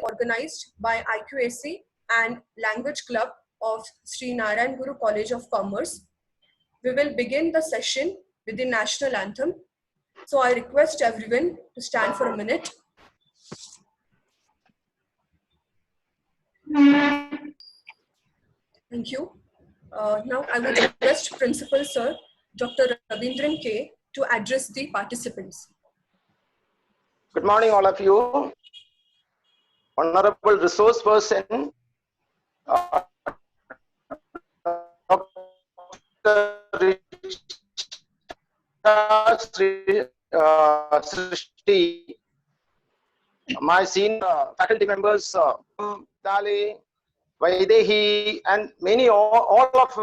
organized by IQAC and Language Club of Sri Narayan Guru College of Commerce. We will begin the session with the national anthem. So I request everyone to stand for a minute. Thank you. Now I would request Principal Sir Dr. Ravindran K. to address the participants. Good morning, all of you. Honorable resource person, Dr. Srishti, my senior faculty members, Dale, Vaidehi, and many, all of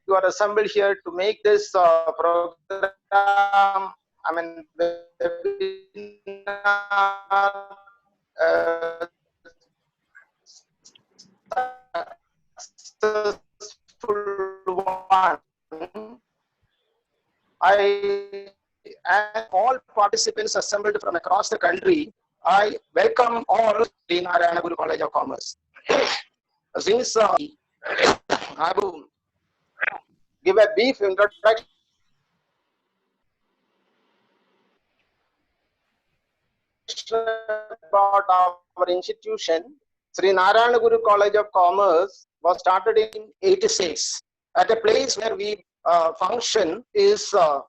you are assembled here to make this program, successful one. And all participants assembled from across the country, I welcome all in Narayana Guru College of Commerce. Since I will give a brief introduction about our institution, Sri Narayana Guru College of Commerce was started in '86 at a place where we function is a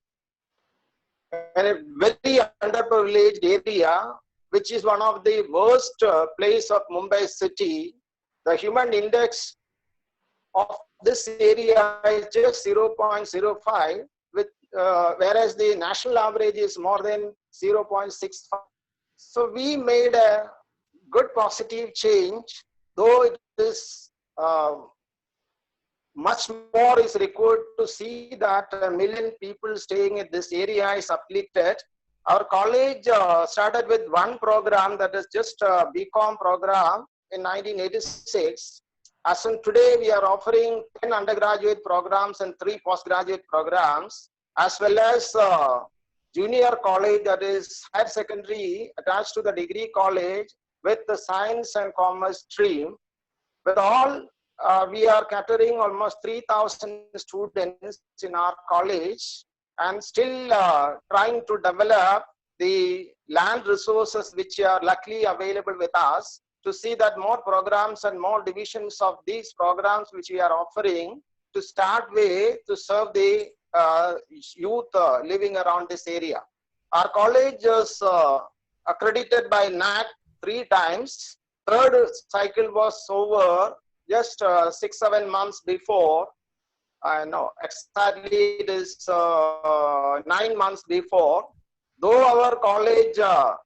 very underprivileged area, which is one of the worst place of Mumbai city. The human index of this area is just 0.05, with whereas the national average is more than 0.65. So we made a good positive change, though it is much more is required to see that 1 million people staying in this area is uplifted. Our college started with one program, that is just a BCom program in 1986. As of today, we are offering 10 undergraduate programs and 3 postgraduate programs, as well as junior college, that is higher secondary attached to the degree college with the science and commerce stream. With all, we are catering almost 3,000 students in our college, and still trying to develop the land resources which are luckily available with us, to see that more programs and more divisions of these programs which we are offering to start with, to serve the youth living around this area. Our college is accredited by NAC 3 times. Third cycle was over just 6-7 months before. No, exactly it is 9 months before. Though our college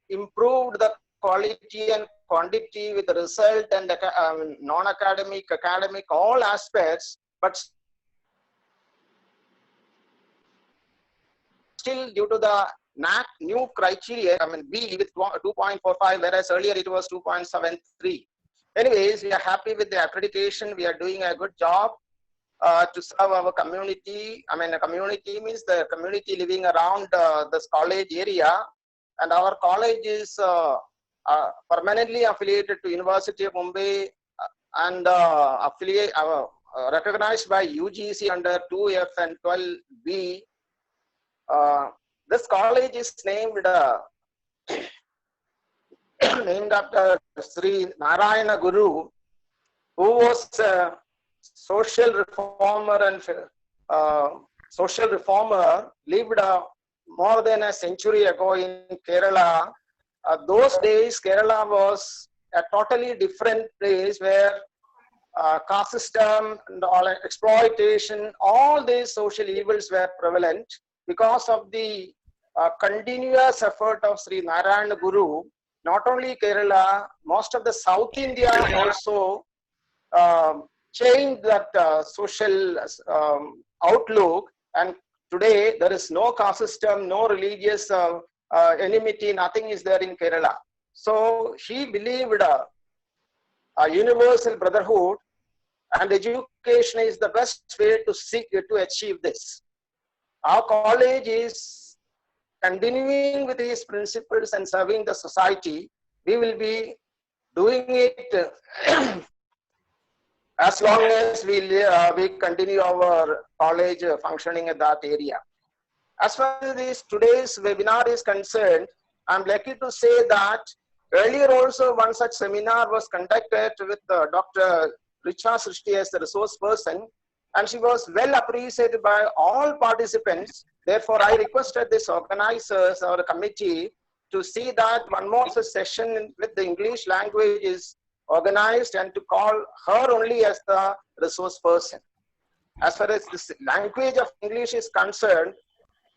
improved the quality and quantity with the result and non-academic, academic, all aspects, but still due to the NAC new criteria, B with 2.45, whereas earlier it was 2.73. Anyways, we are happy with the accreditation. We are doing a good job to serve our community. A community means the community living around this college area. And our college is permanently affiliated to University of Mumbai and recognized by UGC under 2F and 12B. This college is named after Sri Narayana Guru, who was a social reformer and lived more than a century ago in Kerala. Those days, Kerala was a totally different place where caste system and all exploitation, all these social evils were prevalent. Because of the continuous effort of Sri Narayana Guru, not only Kerala, most of the South India also changed that social outlook, and today there is no caste system, no religious enmity, nothing is there in Kerala. So he believed a universal brotherhood, and education is the best way to seek to achieve this. Our college is continuing with these principles and serving the society. We will be doing it as long as we continue our college functioning in that area. As far as today's webinar is concerned, I'm lucky to say that earlier also one such seminar was conducted with Dr. Richa Srishti as the resource person, and she was well appreciated by all participants. Therefore, I requested this organizers or committee to see that one more session with the English language is organized and to call her only as the resource person. As far as this language of English is concerned,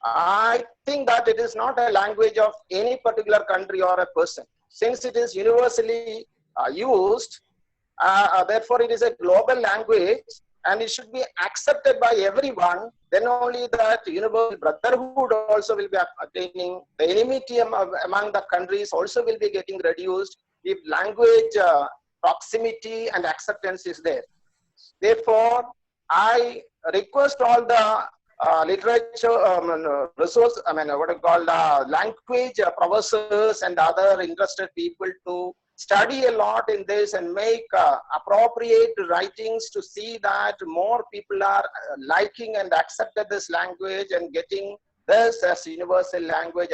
I think that it is not a language of any particular country or a person. Since it is universally used, therefore it is a global language and it should be accepted by everyone. Then only that universal brotherhood also will be attaining. The enmity among the countries also will be getting reduced if language proximity and acceptance is there. Therefore, I request all the literature resource, what I call language professors and other interested people to study a lot in this and make appropriate writings to see that more people are liking and accepted this language and getting this as universal language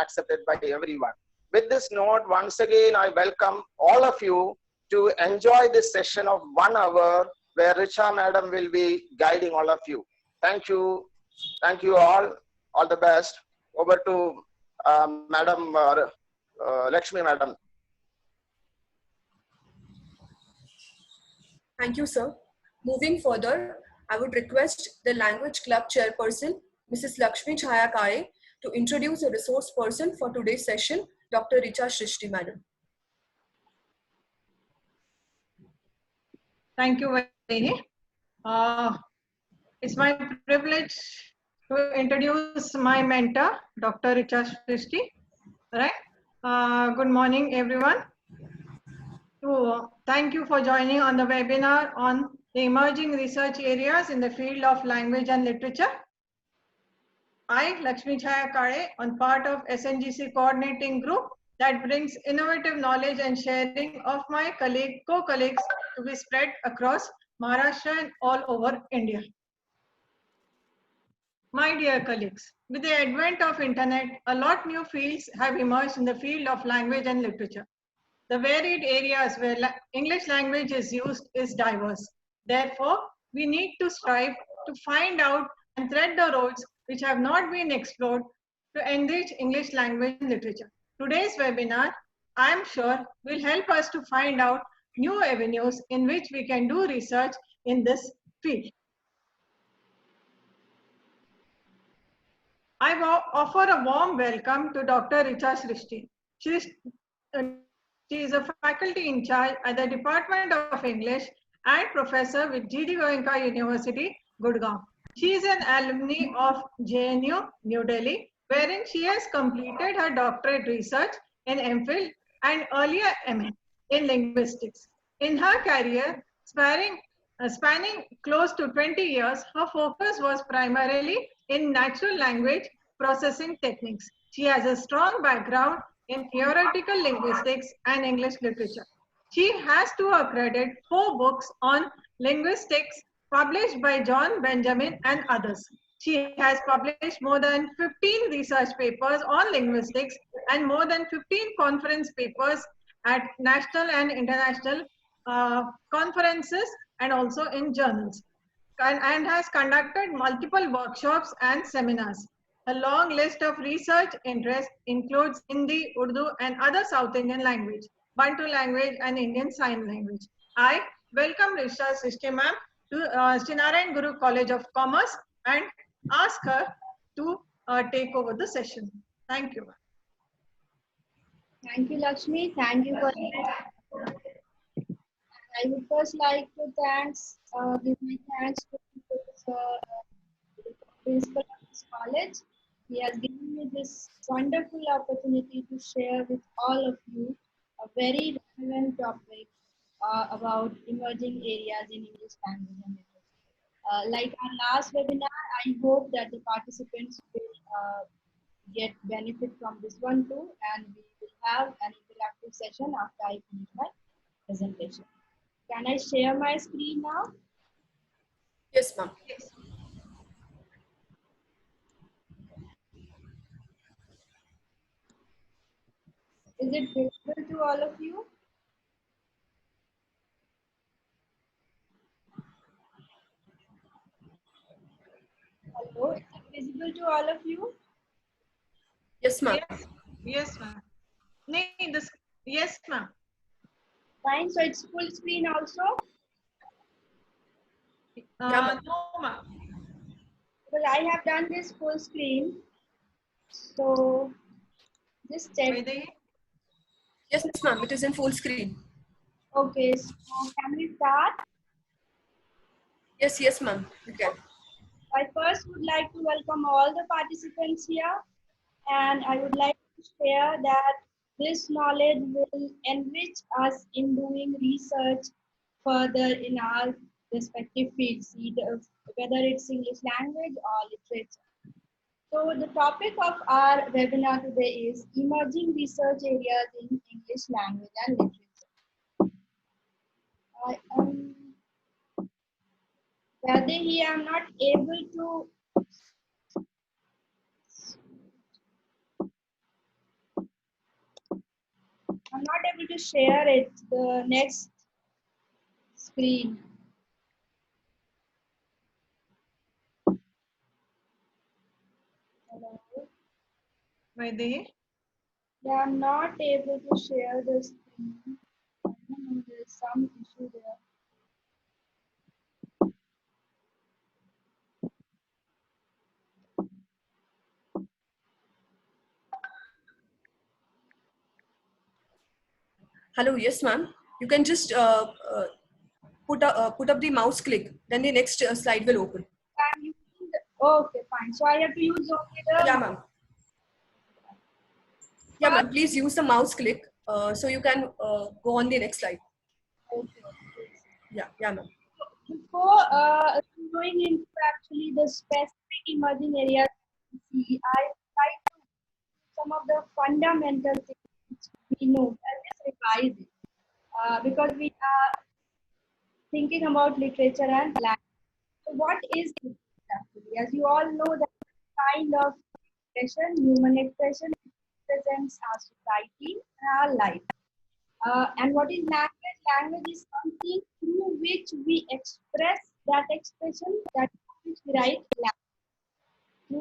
accepted by everyone. With this note, once again, I welcome all of you to enjoy this session of 1 hour where Richa Madam will be guiding all of you. Thank you. Thank you all. All the best. Over to Madam Lakshmi Madam. Thank you, sir. Moving further, I would request the Language Club chairperson, Mrs. Lakshmi Chhaya Kare, to introduce a resource person for today's session, Dr. Richa Srishti Madam. Thank you very much. It's my privilege to introduce my mentor, Dr. Richa Srishti. Right? Good morning, everyone. Thank you for joining on the webinar on the emerging research areas in the field of language and literature. I, Lakshmi Chhaya Kare, on part of SNGC coordinating group that brings innovative knowledge and sharing of my co-colleagues to be spread across Maharashtra and all over India. My dear colleagues, with the advent of internet, a lot new fields have emerged in the field of language and literature. The varied areas where English language is used is diverse. Therefore, we need to strive to find out and thread the roads which have not been explored to enrich English language and literature. Today's webinar, I am sure, will help us to find out new avenues in which we can do research in this field. I offer a warm welcome to Dr. Richa Srishti. She is a faculty in charge at the Department of English and professor with G.D. Goenka University, Gurgaon. She is an alumni of JNU, New Delhi, wherein she has completed her doctorate research in MPhil and earlier MA in linguistics. In her career, spanning close to 20 years, her focus was primarily in natural language processing techniques. She has a strong background in theoretical linguistics and English literature. She has to her credit 4 books on linguistics published by John Benjamin and others. She has published more than 15 research papers on linguistics and more than 15 conference papers at national and international conferences and also in journals, and has conducted multiple workshops and seminars. A long list of research interests includes Hindi, Urdu, and other South Indian language, Bantu language, and Indian Sign Language. I welcome Richa Srishti ma'am to Sri Narayan Guru College of Commerce and ask her to take over the session. Thank you. Thank you, Lakshmi. Thank you for that. I would first like to give my thanks to the principal of this college. He has given me this wonderful opportunity to share with all of you a very relevant topic about emerging areas in English language and literature. Like our last webinar, I hope that the participants will get benefit from this one too, and we will have an interactive session after I finish my presentation. Can I share my screen now? Yes, ma'am. Yes. Is it visible to all of you? Hello, is it visible to all of you? Yes, ma'am. Yes. Yes, ma'am. No, this. Yes, ma'am. Fine, so it's full screen also? Yeah, ma'am. No, ma'am. Because I have done this full screen. So just check. Vaidehi? Yes, ma'am. It is in full screen. Okay, so can we start? Yes, yes, ma'am. You can. I first would like to welcome all the participants here, and I would like to share that this knowledge will enrich us in doing research further in our respective fields, whether it's English language or literature. So the topic of our webinar today is emerging research areas in English language and literature. Vaidehi, I'm not able to. I'm not able to share it. The next screen. Hello. Vaidehi? Yeah, I'm not able to share the screen. I don't know. There's some issue there. Hello. Yes, ma'am. You can just put up the mouse click. Then the next slide will open. I'm using the. Okay, fine. So I have to use only the. Yeah, ma'am. Yeah, ma'am. Please use the mouse click so you can go on the next slide. Okay. Yeah, yeah, ma'am. Before going into actually the specific emerging areas, I would like to some of the fundamental things which we know. I'll just revise it because we are thinking about literature and language. So, what is literature actually? As you all know, that kind of expression, human expression, represents our society and our life. And what is language? Language is something through which we express that expression, that through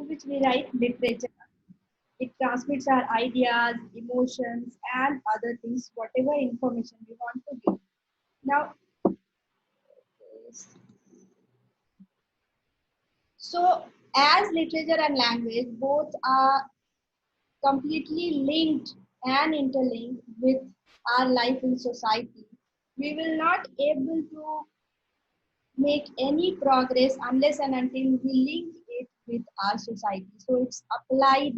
which we write literature. It transmits our ideas, emotions, and other things, whatever information we want to give. Now, so as literature and language both are completely linked and interlinked with our life in society, we will not able to make any progress unless and until we link it with our society. So it's applied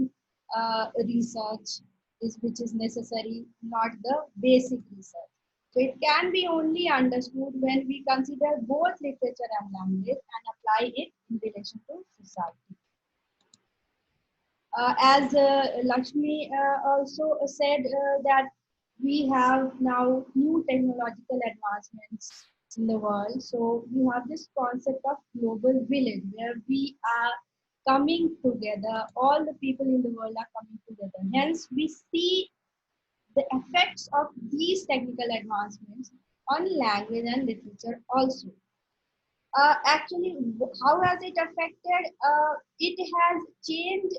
research is which is necessary, not the basic research. So it can be only understood when we consider both literature and language and apply it in relation to society. As Lakshmi also said that we have now new technological advancements in the world. So we have this concept of global village where we are coming together, all the people in the world are coming together. Hence, we see the effects of these technical advancements on language and literature also. Actually, how has it affected? It has changed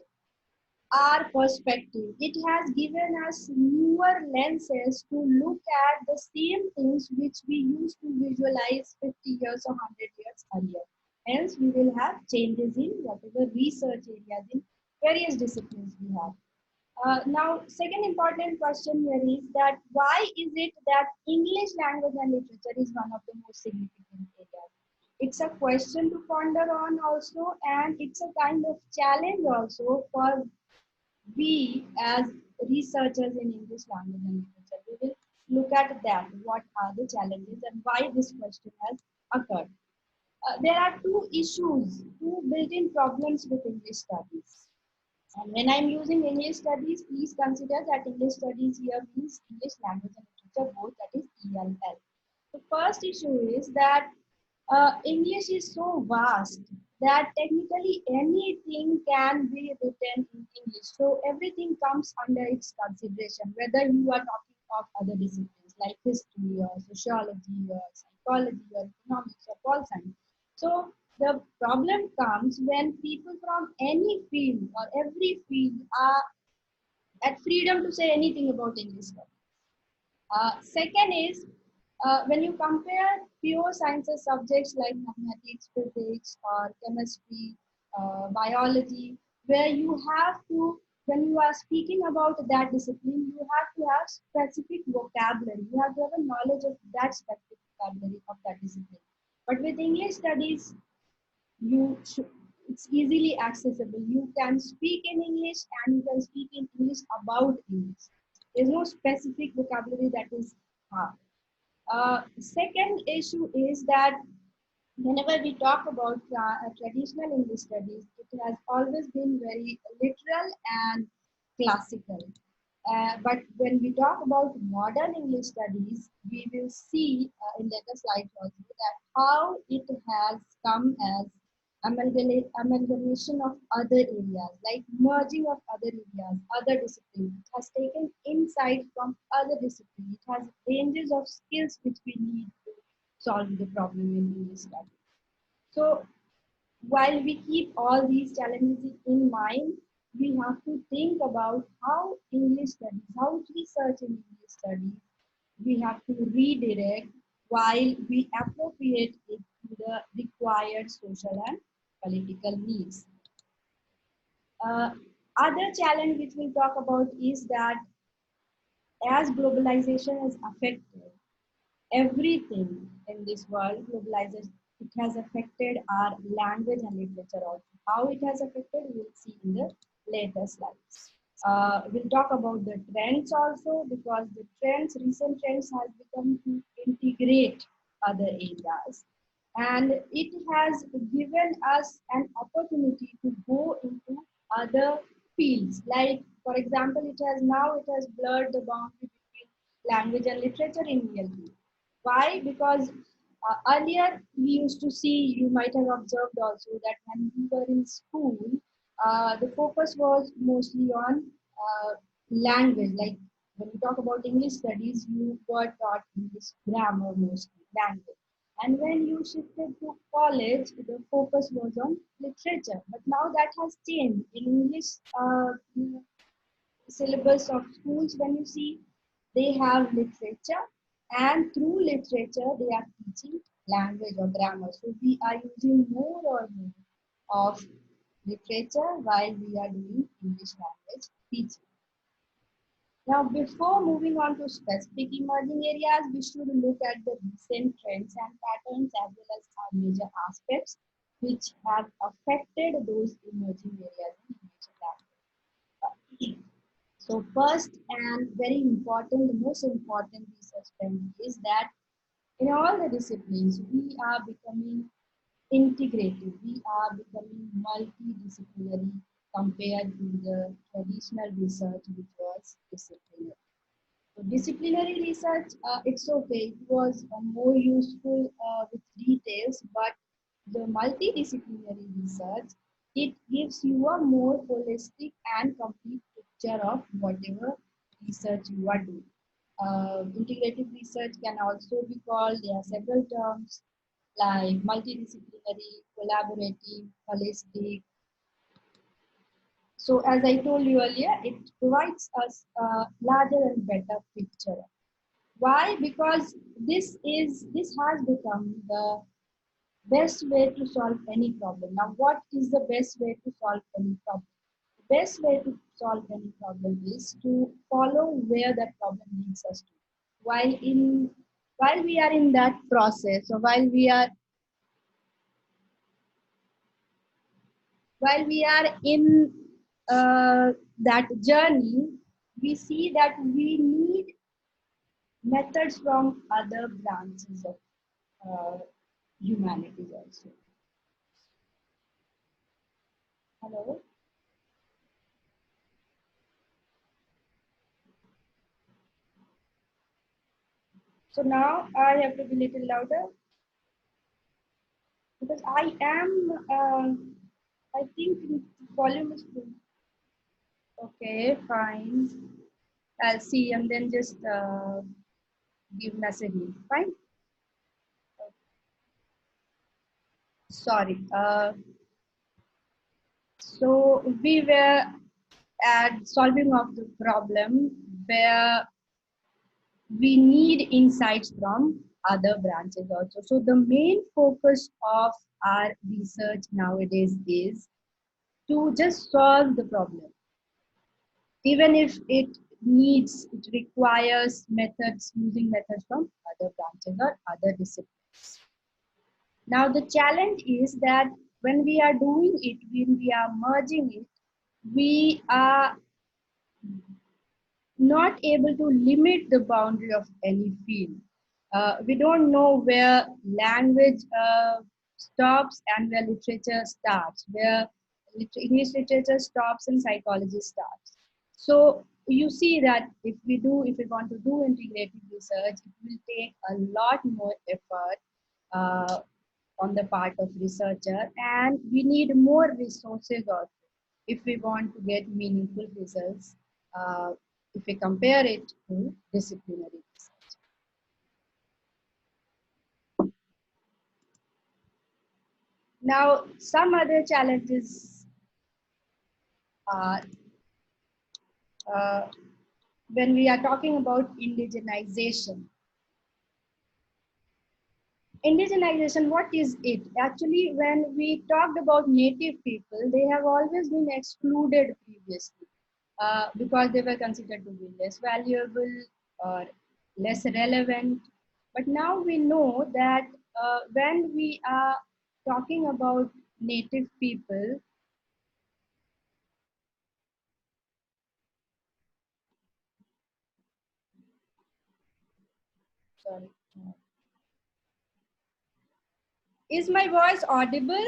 our perspective. It has given us newer lenses to look at the same things which we used to visualize 50 years or 100 years earlier. Hence, we will have changes in whatever research areas in various disciplines we have. Now, second important question here is that why is it that English language and literature is one of the most significant areas? It's a question to ponder on also, and it's a kind of challenge also for we as researchers in English language and literature. We will look at that. What are the challenges and why this question has occurred? There are two issues, two built-in problems with English studies. And when I'm using English studies, please consider that English studies here means English language and literature both, that is ELL. The first issue is that English is so vast that technically anything can be written in English. So everything comes under its consideration, whether you are talking of other disciplines like history or sociology or psychology or economics or pol science. So the problem comes when people from any field or every field are at freedom to say anything about English. Second is when you compare pure sciences subjects like mathematics, physics, or chemistry, biology, where you have to, when you are speaking about that discipline, you have to have specific vocabulary. You have to have a knowledge of that specific vocabulary of that discipline. But with English studies, it's easily accessible. You can speak in English and you can speak in English about English. There's no specific vocabulary that is hard. Second issue is that whenever we talk about traditional English studies, it has always been very literal and classical. But when we talk about modern English studies, we will see in later slides also that how it has come as amalgamation of other areas, like merging of other areas, other disciplines. It has taken insight from other disciplines. It has ranges of skills which we need to solve the problem in English studies. So while we keep all these challenges in mind, we have to think about how English studies, how research in English studies, we have to redirect while we appropriate it to the required social and political needs. Other challenge which we'll talk about is that as globalization has affected everything in this world, globalization, it has affected our language and literature also. How it has affected, we'll see in the later slides. We'll talk about the trends also, because the trends, recent trends has become to integrate other areas. And it has given us an opportunity to go into other fields. Like, for example, it has blurred the boundary between language and literature in ELT. Why? Because earlier we used to see, you might have observed also that when we were in school, the focus was mostly on language. Like when we talk about English studies, you were taught English grammar mostly, language. And when you shifted to college, the focus was on literature. But now that has changed. In English syllabus of schools, when you see, they have literature, and through literature they are teaching language or grammar. So we are using more or more of literature while we are doing English language teaching. Now, before moving on to specific emerging areas, we should look at the recent trends and patterns as well as our major aspects which have affected those emerging areas in English language. So first and very important, the most important research trend is that in all the disciplines, we are becoming integrative. We are becoming multidisciplinary compared to the traditional research which was disciplinary. So disciplinary research, it's okay. It was more useful with details, but the multidisciplinary research, it gives you a more holistic and complete picture of whatever research you are doing. Integrative research can also be called, there are several terms like multidisciplinary, collaborative, holistic. So as I told you earlier, it provides us a larger and better picture. Why? Because this has become the best way to solve any problem. Now, what is the best way to solve any problem? The best way to solve any problem is to follow where that problem leads us to. While we are in that process, or while we are in that journey, we see that we need methods from other branches of humanities also. Hello? So now I have to be little louder because I am, I think volume is full. Okay, fine. I'll see and then just give messaging. Fine. Sorry. So we were at solving of the problem where we need insights from other branches also. So the main focus of our research nowadays is to just solve the problem, even if it requires methods, using methods from other branches or other disciplines. Now the challenge is that when we are doing it, when we are merging it, we are not able to limit the boundary of any field. We don't know where language stops and where literature starts, where English literature stops and psychology starts. So you see that if we want to do integrative research, it will take a lot more effort on the part of researcher, and we need more resources also if we want to get meaningful results, if we compare it to disciplinary research. Now, some other challenges are when we are talking about indigenization. Indigenization, what is it? Actually, when we talked about native people, they have always been excluded previously because they were considered to be less valuable or less relevant. But now we know that when we are talking about native people, sorry, is my voice audible?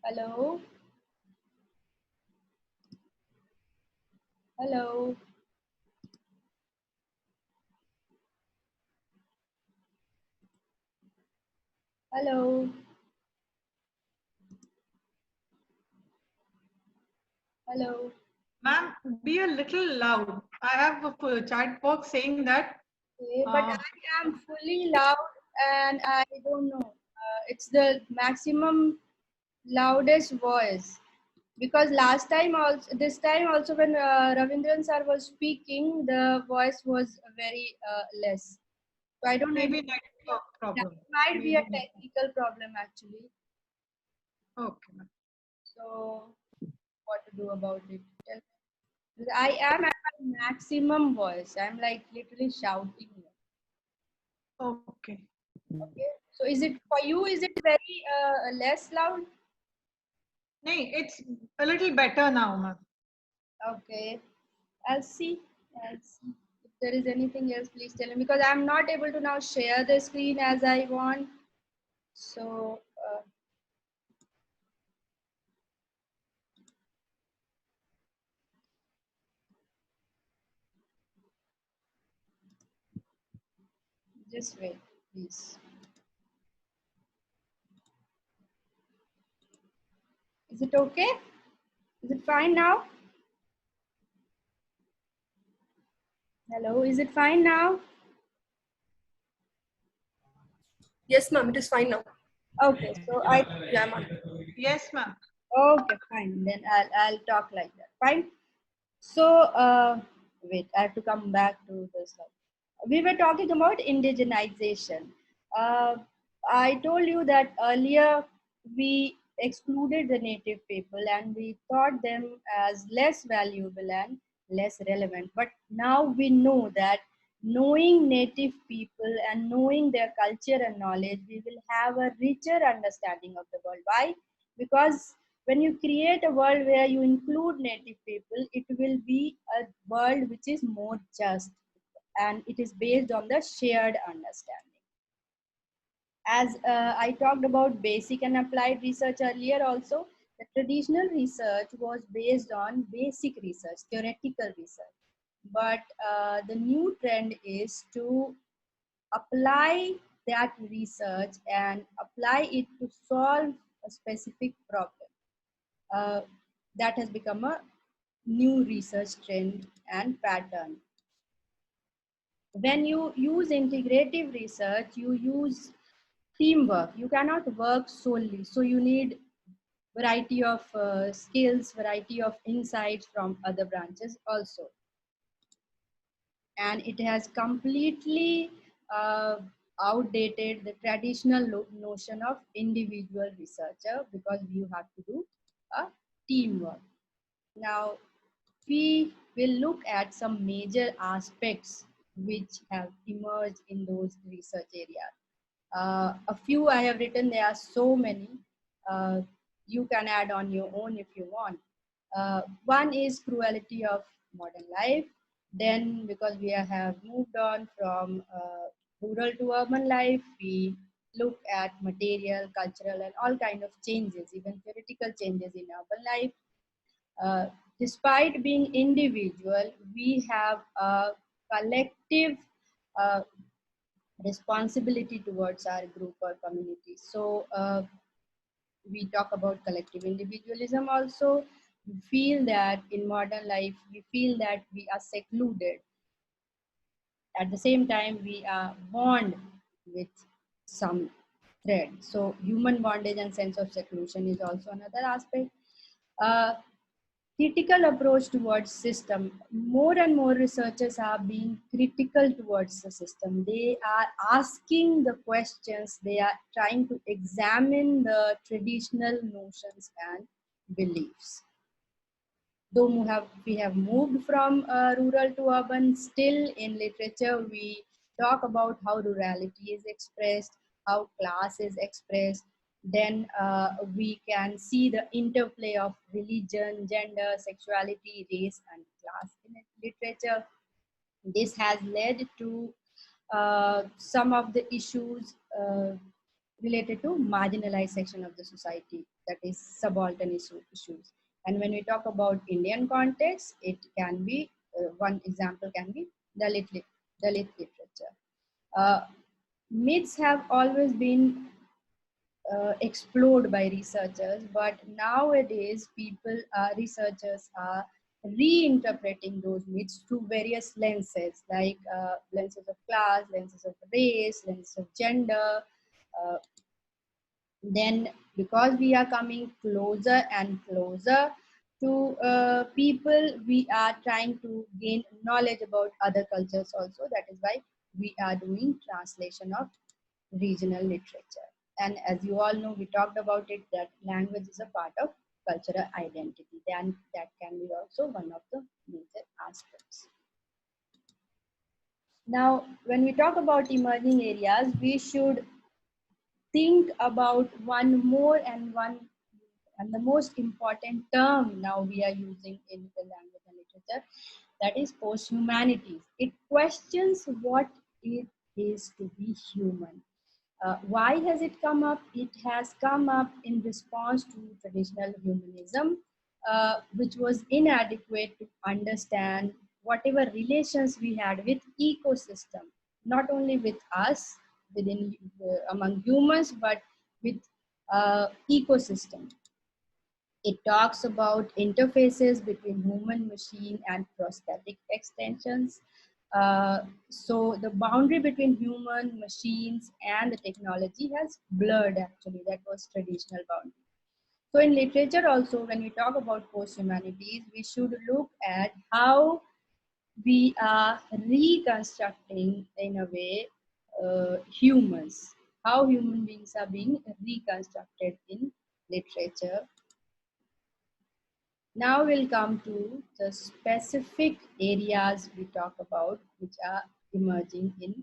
Hello? Hello? Hello? Hello? Ma'am, be a little loud. I have a chat box saying that. Okay, but I am fully loud and I don't know. It's the maximum loudest voice because last time also, this time also when Ravindran sir was speaking, the voice was very less. So I don't know. Maybe network That problem. might be a Maybe network. technical problem actually. Okay, ma'am. So what to do about it? I am at my maximum voice. I'm like literally shouting. Okay. Okay. So is it for you? Is it very less loud? No, it's a little better now, ma'am. Okay. I'll see. I'll see. If there is anything else, please tell me because I'm not able to now share the screen as I want. So just wait, please. Is it okay? Is it fine now? Hello, is it fine now? Yes, ma'am, it is fine now. Okay, so I Yeah, ma'am. Yes, ma'am. okay, fine. Then I'll talk like that. Fine. So wait, I have to come back to the slide. We were talking about indigenization. Uh, I told you that earlier we excluded the native people and we thought them as less valuable and less relevant. But now we know that knowing native people and knowing their culture and knowledge, we will have a richer understanding of the world. Why? Because when you create a world where you include native people, it will be a world which is more just and it is based on the shared understanding. As I talked about basic and applied research earlier also, the traditional research was based on basic research, theoretical research. but the new trend is to apply that research and apply it to solve a specific problem. That has become a new research trend and pattern. When you use integrative research, you use teamwork. You cannot work solely. So you need variety of skills, variety of insights from other branches also. And it has completely outdated the traditional notion of individual researcher, because you have to do a teamwork. Now, we will look at some major aspects which have emerged in those research areas. A few I have written, there are so many. You can add on your own if you want. One is cruelty of modern life. Then, because we have moved on from rural to urban life, we look at material, cultural, and all kind of changes, even theoretical changes in urban life. Despite being individual, we have a collective uh, responsibility towards our group or community. So we talk about collective individualism also. We feel that in modern life, we feel that we are secluded. At the same time, we are bound with some thread. So human bondage and sense of seclusion is also another aspect. Uh, Critical approach towards system. More and more researchers are being critical towards the system. They are asking the questions. They are trying to examine the traditional notions and beliefs. Though we have moved from rural to urban, still in literature we talk about how rurality is expressed, how class is expressed. Then we can see the interplay of religion, gender, sexuality, race, and class in literature. This has led to some of the issues related to marginalized section of the society, that is subaltern issues. And when we talk about Indian context, it can be, one example can be Dalit literature. Myths have always been explored by researchers, but nowadays researchers are reinterpreting those myths through various lenses, like lenses of class, lenses of race, lenses of gender. Uh, then, because we are coming closer and closer to people, we are trying to gain knowledge about other cultures also. That is why we are doing translation of regional literature. And as you all know, we talked about it, that language is a part of cultural identity. Then that can be also one of the major aspects. Now, when we talk about emerging areas, we should think about one more and the most important term now we are using in the language and literature, that is post-humanities. It questions what it is to be human. Why has it come up? It has come up in response to traditional humanism, which was inadequate to understand whatever relations we had with ecosystem, not only with us, within among humans, but with ecosystem. It talks about interfaces between human, machine, and prosthetic extensions. So the boundary between human, machines, and the technology has blurred actually. That was traditional boundary. So in literature also, when we talk about post-humanities, we should look at how we are reconstructing, in a way, humans, how human beings are being reconstructed in literature. Now we'll come to the specific areas we talk about, which are emerging in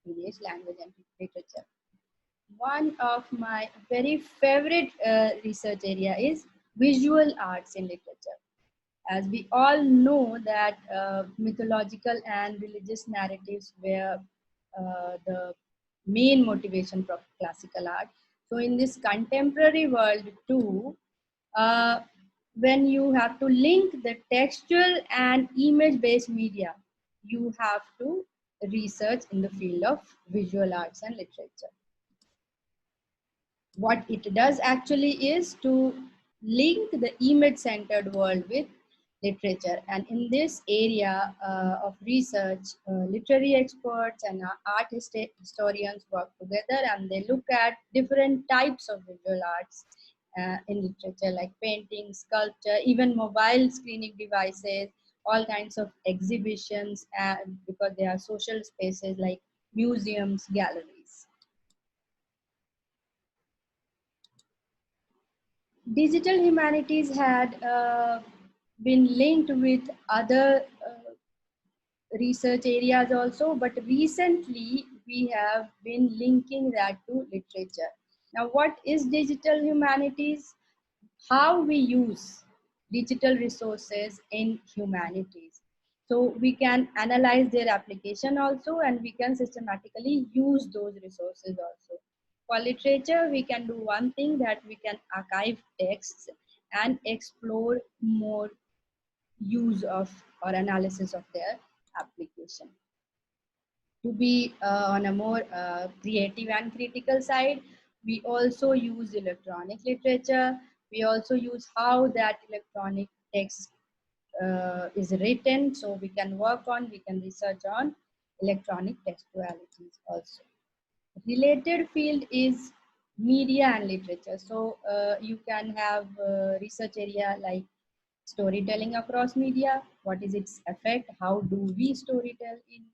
English language and literature. One of my very favorite research area is visual arts in literature. As we all know that mythological and religious narratives were the main motivation for classical art. So in this contemporary world too, when you have to link the textual and image-based media, you have to research in the field of visual arts and literature. What it does actually is to link the image-centered world with literature. And in this area of research, literary experts and historians work together, and they look at different types of visual arts in literature, like painting, sculpture, even mobile screening devices, all kinds of exhibitions, because they are social spaces like museums, galleries. Digital humanities had been linked with other research areas also, but recently we have been linking that to literature. Now, what is digital humanities? How we use digital resources in humanities. So we can analyze their application also, and we can systematically use those resources also. For literature, we can do one thing, that we can archive texts and explore more use of or analysis of their application. To be on a more creative and critical side, we also use electronic literature. We also use how that electronic text is written, so we can we can research on electronic textualities also. Related field is media and literature. So you can have research area like storytelling across media. What is its effect? How do we storytell in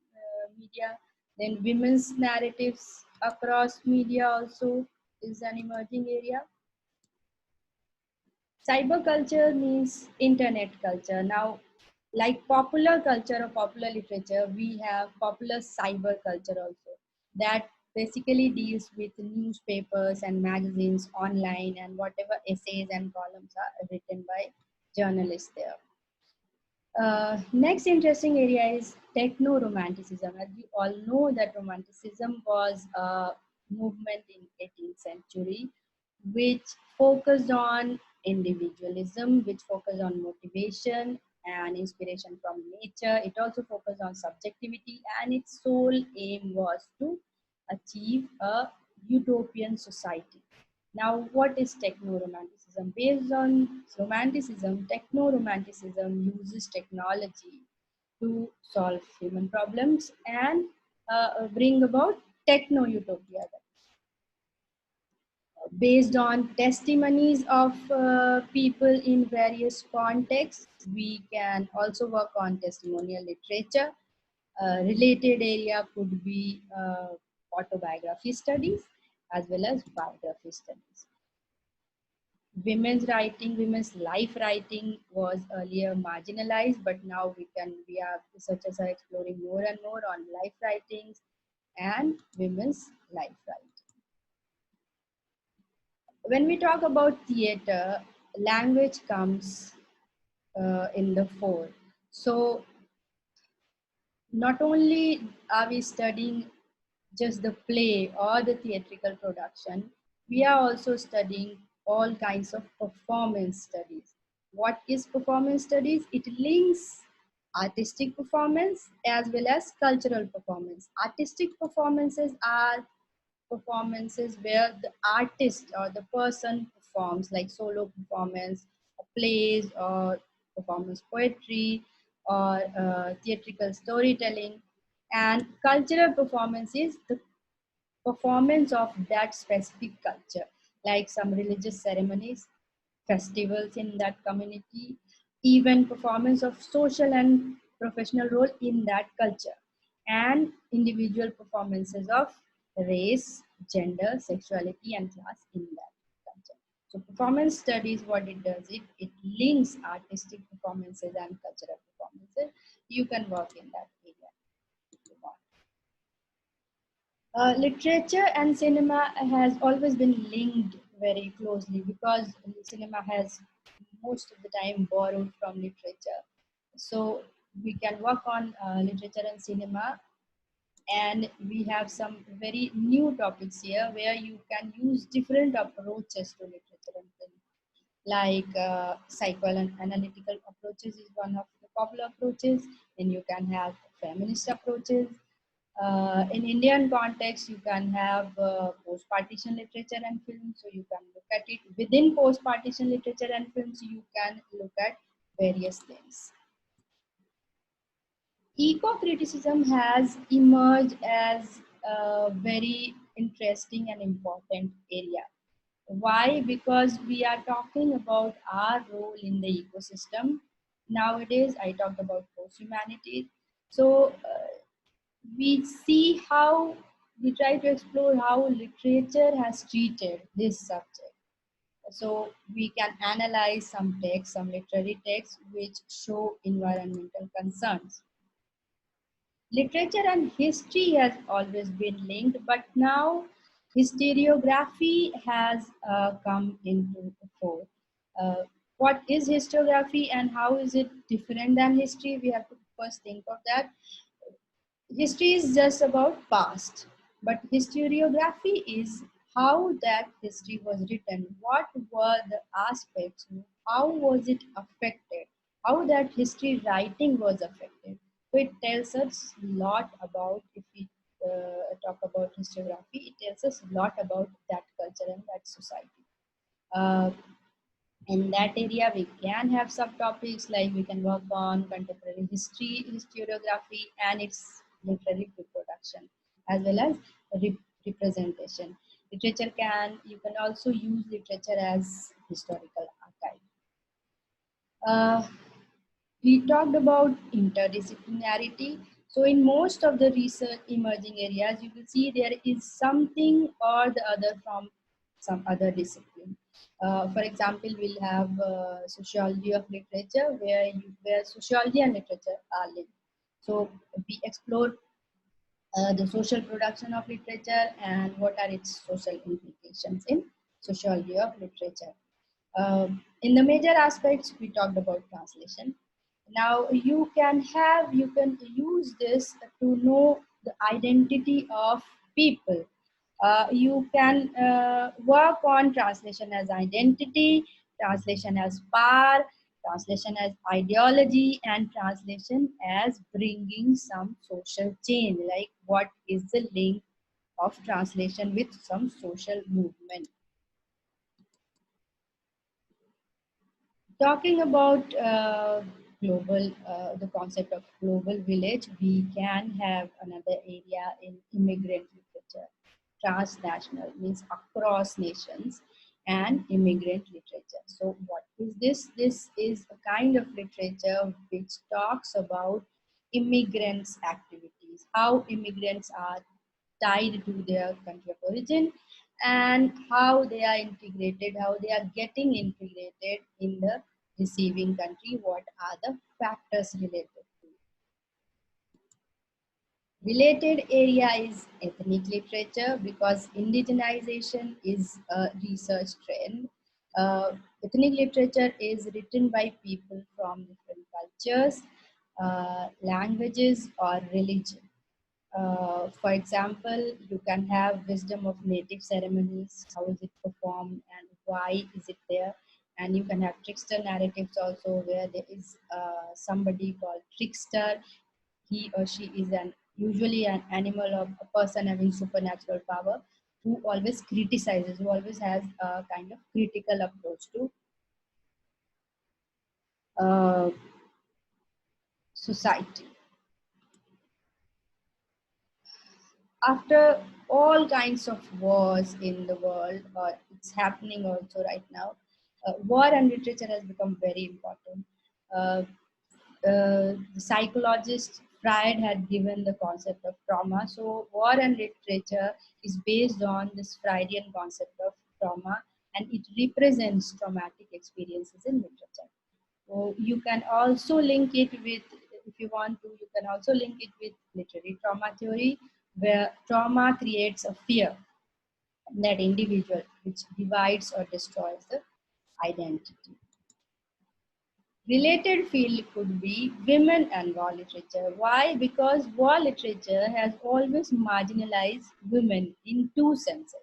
media? Then women's narratives across media also is an emerging area. Cyber culture means internet culture. Now, like popular culture or popular literature, we have popular cyber culture also, that basically deals with newspapers and magazines online, and whatever essays and columns are written by journalists there. Next interesting area is techno-romanticism. As we all know that romanticism was a movement in 18th century which focused on individualism, which focused on motivation and inspiration from nature. It also focused on subjectivity, and its sole aim was to achieve a utopian society. Now, what is techno-romanticism? Based on romanticism, techno-romanticism uses technology to solve human problems and bring about techno-utopia. Based on testimonies of people in various contexts, we can also work on testimonial literature. Related area could be autobiography studies as well as biography studies. Women's writing, women's life writing was earlier marginalized, but now researchers are exploring more and more on life writings and women's life writing. When we talk about theater, language comes in the fore. So not only are we studying just the play or the theatrical production, we are also studying all kinds of performance studies. What is performance studies? It links artistic performance as well as cultural performance. Artistic performances are performances where the artist or the person performs, like solo performance, or plays, or performance poetry, or theatrical storytelling. And cultural performance is the performance of that specific culture, like some religious ceremonies, festivals in that community, even performance of social and professional role in that culture, and individual performances of race, gender, sexuality, and class in that culture. So performance studies, what it does, it links artistic performances and cultural performances. You can work in that area if you want. Literature and cinema has always been linked very closely, because cinema has most of the time borrowed from literature. So we can work on literature and cinema, and we have some very new topics here where you can use different approaches to literature and film. Like psychoanalytical approaches is one of the popular approaches. Then you can have feminist approaches. In Indian context, you can have post-partition literature and film, so you can look at it. Within post-partition literature and films, you can look at various things. Eco-criticism has emerged as a very interesting and important area. Why? Because we are talking about our role in the ecosystem. Nowadays, I talked about post-humanity. So we see how, we try to explore how literature has treated this subject. So we can analyze some texts, some literary texts which show environmental concerns. Literature and history has always been linked, but now historiography has come into the fore. What is historiography and how is it different than history? We have to first think of that. History is just about past, but historiography is how that history was written, what were the aspects, how was it affected, how that history writing was affected. So it tells us a lot about, if we talk about historiography, it tells us a lot about that culture and that society. In that area, we can have subtopics like we can work on contemporary history, historiography, and its literary reproduction, as well as representation. Literature you can also use literature as historical archive. We talked about interdisciplinarity. So in most of the research emerging areas, you will see there is something or the other from some other discipline. For example, we'll have sociology of literature, where sociology and literature are linked. So we explore the social production of literature and what are its social implications in sociology of literature. In the major aspects, we talked about translation. Now you can use this to know the identity of people. You can work on translation as identity, translation as power, translation as ideology, and translation as bringing some social change, like what is the link of translation with some social movement. Talking about the concept of global village, we can have another area in immigrant literature. Transnational means across nations, and immigrant literature. So what is this? This is a kind of literature which talks about immigrants' activities, how immigrants are tied to their country of origin, and how they are integrated, how they are getting integrated in the receiving country, what are the factors related to. Related area is ethnic literature, because indigenization is a research trend. Ethnic literature is written by people from different cultures, languages, or religion. For example, you can have wisdom of native ceremonies, how is it performed and why is it there. And you can have trickster narratives also, where there is somebody called trickster. He or she is usually an animal or a person having supernatural power, who always criticizes, who always has a kind of critical approach to society. After all kinds of wars in the world, or it's happening also right now, war and literature has become very important. The psychologist Freud had given the concept of trauma. So war and literature is based on this Freudian concept of trauma, and it represents traumatic experiences in literature. So you can also link it with, if you want to, you can also link it with literary trauma theory, where trauma creates a fear in that individual, which divides or destroys the identity. Related field could be women and war literature. Why? Because war literature has always marginalized women in two senses.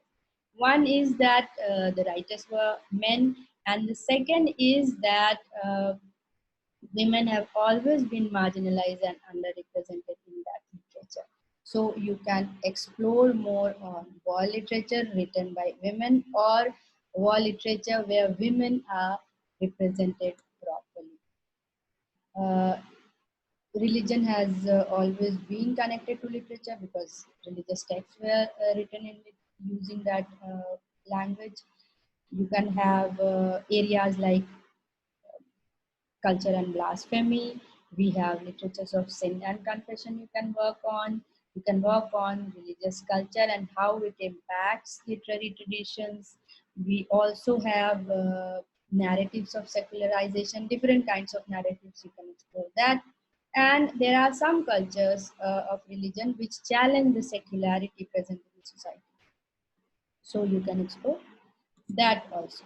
One is that the writers were men, and the second is that women have always been marginalized and underrepresented in that literature. So you can explore more on war literature written by women or war literature where women are represented properly. Uh, Religion has always been connected to literature because religious texts were written in using that language. You can have areas like culture and blasphemy. We have literatures of sin and confession you can work on. You can work on religious culture and how it impacts literary traditions. We also have narratives of secularization, different kinds of narratives, you can explore that. And there are some cultures of religion which challenge the secularity present in the society. So you can explore that also.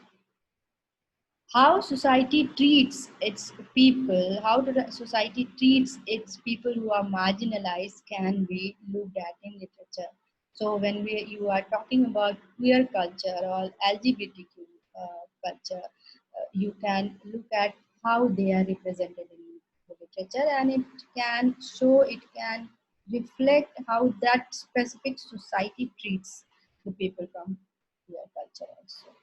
How society treats its people, how the society treats its people who are marginalized can be looked at in literature. So when you are talking about queer culture or LGBTQ culture, you can look at how they are represented in the literature, and it can show, it can reflect how that specific society treats the people from queer culture also.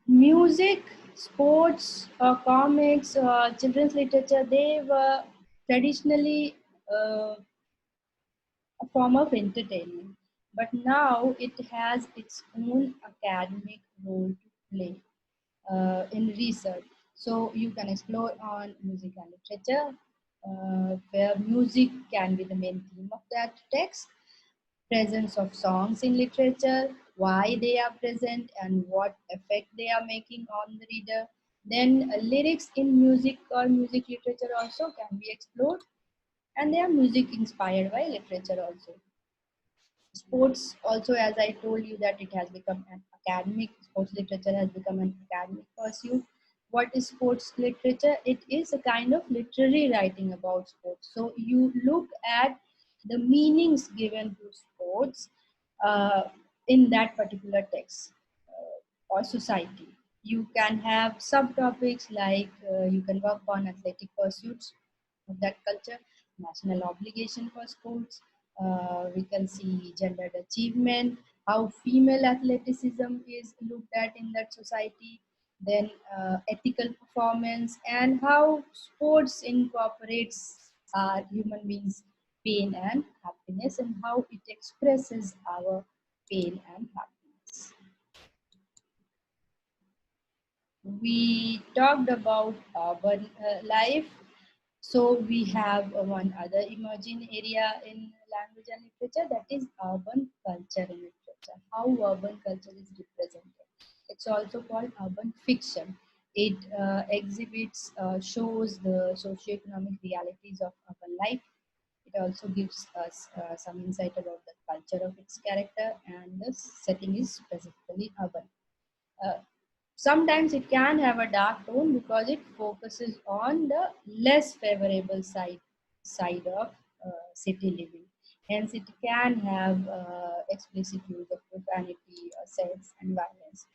Music, sports, comics, children's literature, they were traditionally a form of entertainment, but now it has its own academic role to play in research. So you can explore on music and literature, where music can be the main theme of that text, presence of songs in literature, why they are present and what effect they are making on the reader. Then lyrics in music or music literature also can be explored, and they are music inspired by literature also. Sports also, as I told you, that it has become an academic, sports literature has become an academic pursuit. What is sports literature? It is a kind of literary writing about sports. So you look at the meanings given to sports uh, in that particular text or society. You can have subtopics like you can work on athletic pursuits of that culture, national obligation for sports. We can see gendered achievement, how female athleticism is looked at in that society, then ethical performance, and how sports incorporates our human beings' pain and happiness, and how it expresses our pain and happiness. We talked about urban life. So we have one other emerging area in language and literature, that is urban culture in literature. How urban culture is represented. It's also called urban fiction. It exhibits, shows the socioeconomic realities of urban life. It also gives us some insight about the culture of its character, and the setting is specifically urban. Uh, Sometimes it can have a dark tone because it focuses on the less favorable side of city living. Hence, it can have explicit use of profanity, sex, and violence.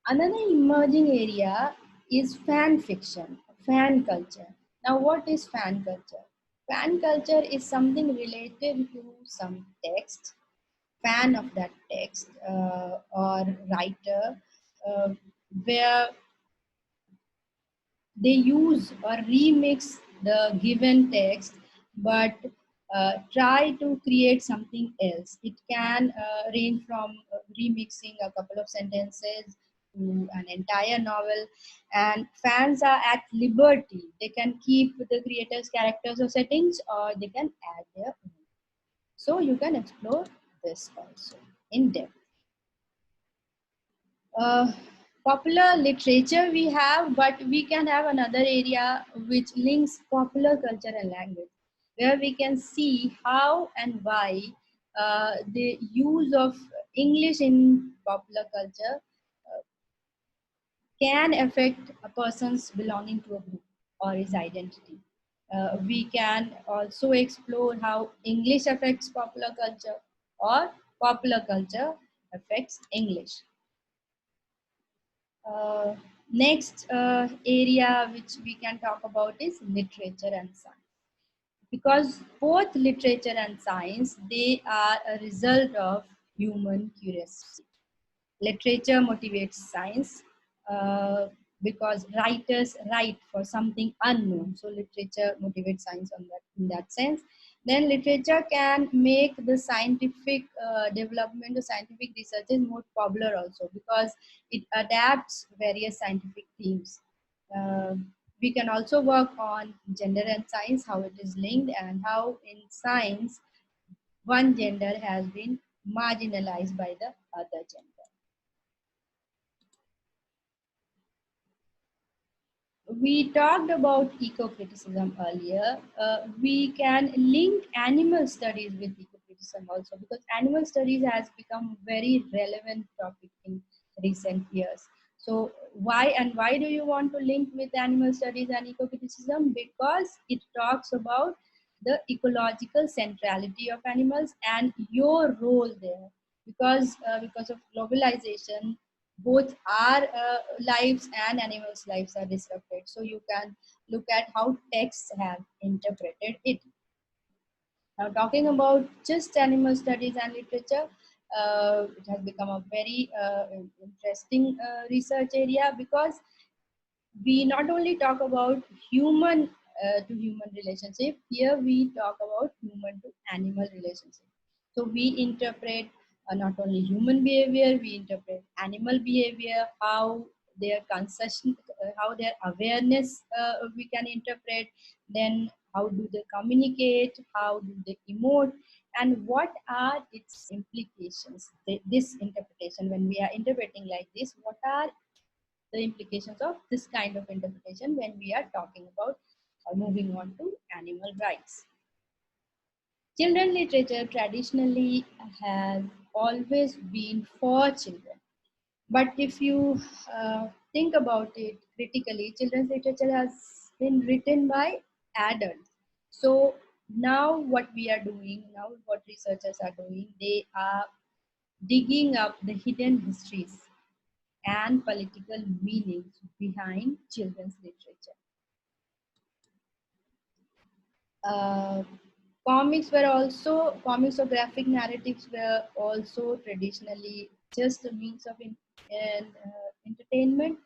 Another emerging area is fan fiction, fan culture. Now, what is fan culture? Fan culture is something related to some text, fan of that text or writer, uh, where they use or remix the given text, but try to create something else. It can range from remixing a couple of sentences to an entire novel, and fans are at liberty. They can keep the creator's characters or settings, or they can add their own. So you can explore this also in depth. uh, Popular literature we have, but we can have another area which links popular culture and language, where we can see how and why the use of English in popular culture can affect a person's belonging to a group or his identity. We can also explore how English affects popular culture or popular culture affects English. Next area which we can talk about is literature and science, because both literature and science, they are a result of human curiosity. Literature motivates science because writers write for something unknown. So literature motivates science on that, in that sense. Then literature can make the scientific development, the scientific researches more popular also, because it adapts various scientific themes. Uh, we can also work on gender and science, how it is linked, and how in science one gender has been marginalized by the other gender. We talked about eco-criticism earlier. We can link animal studies with eco-criticism also, because animal studies has become very relevant topic in recent years. So why do you want to link with animal studies and eco-criticism? Because it talks about the ecological centrality of animals and your role there. Because of globalization, both our lives and animals' lives are disrupted. So you can look at how texts have interpreted it. Now, talking about just animal studies and literature, it has become a very interesting research area, because we not only talk about human to human relationship, here we talk about human to animal relationship. So we interpret not only human behavior, we interpret animal behavior, how their concession, how their awareness we can interpret, then how do they communicate, how do they emote, and what are its implications. This interpretation, when we are interpreting like this, what are the implications of this kind of interpretation when we are talking about moving on to animal rights. Children literature traditionally has always been for children. But if you think about it critically, children's literature has been written by adults. So now what we are doing, now what researchers are doing, they are digging up the hidden histories and political meanings behind children's literature. Uh, comics or graphic narratives were also traditionally just a means of entertainment,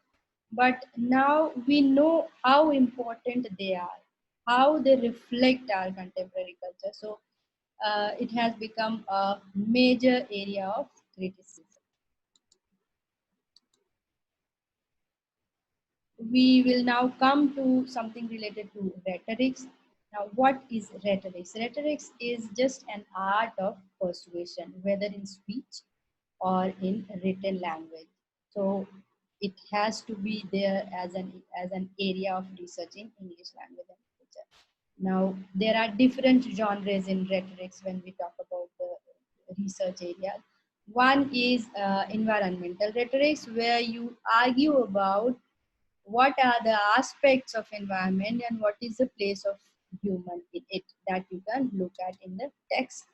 but now we know how important they are, how they reflect our contemporary culture. So it has become a major area of criticism. We will now come to something related to rhetorics. Now, what is rhetorics? Rhetorics is just an art of persuasion, whether in speech or in written language. So it has to be there as an area of research in English language and literature. Now, there are different genres in rhetorics when we talk about the research areas. One is environmental rhetorics, where you argue about what are the aspects of environment and what is the place of human in it, that you can look at in the text.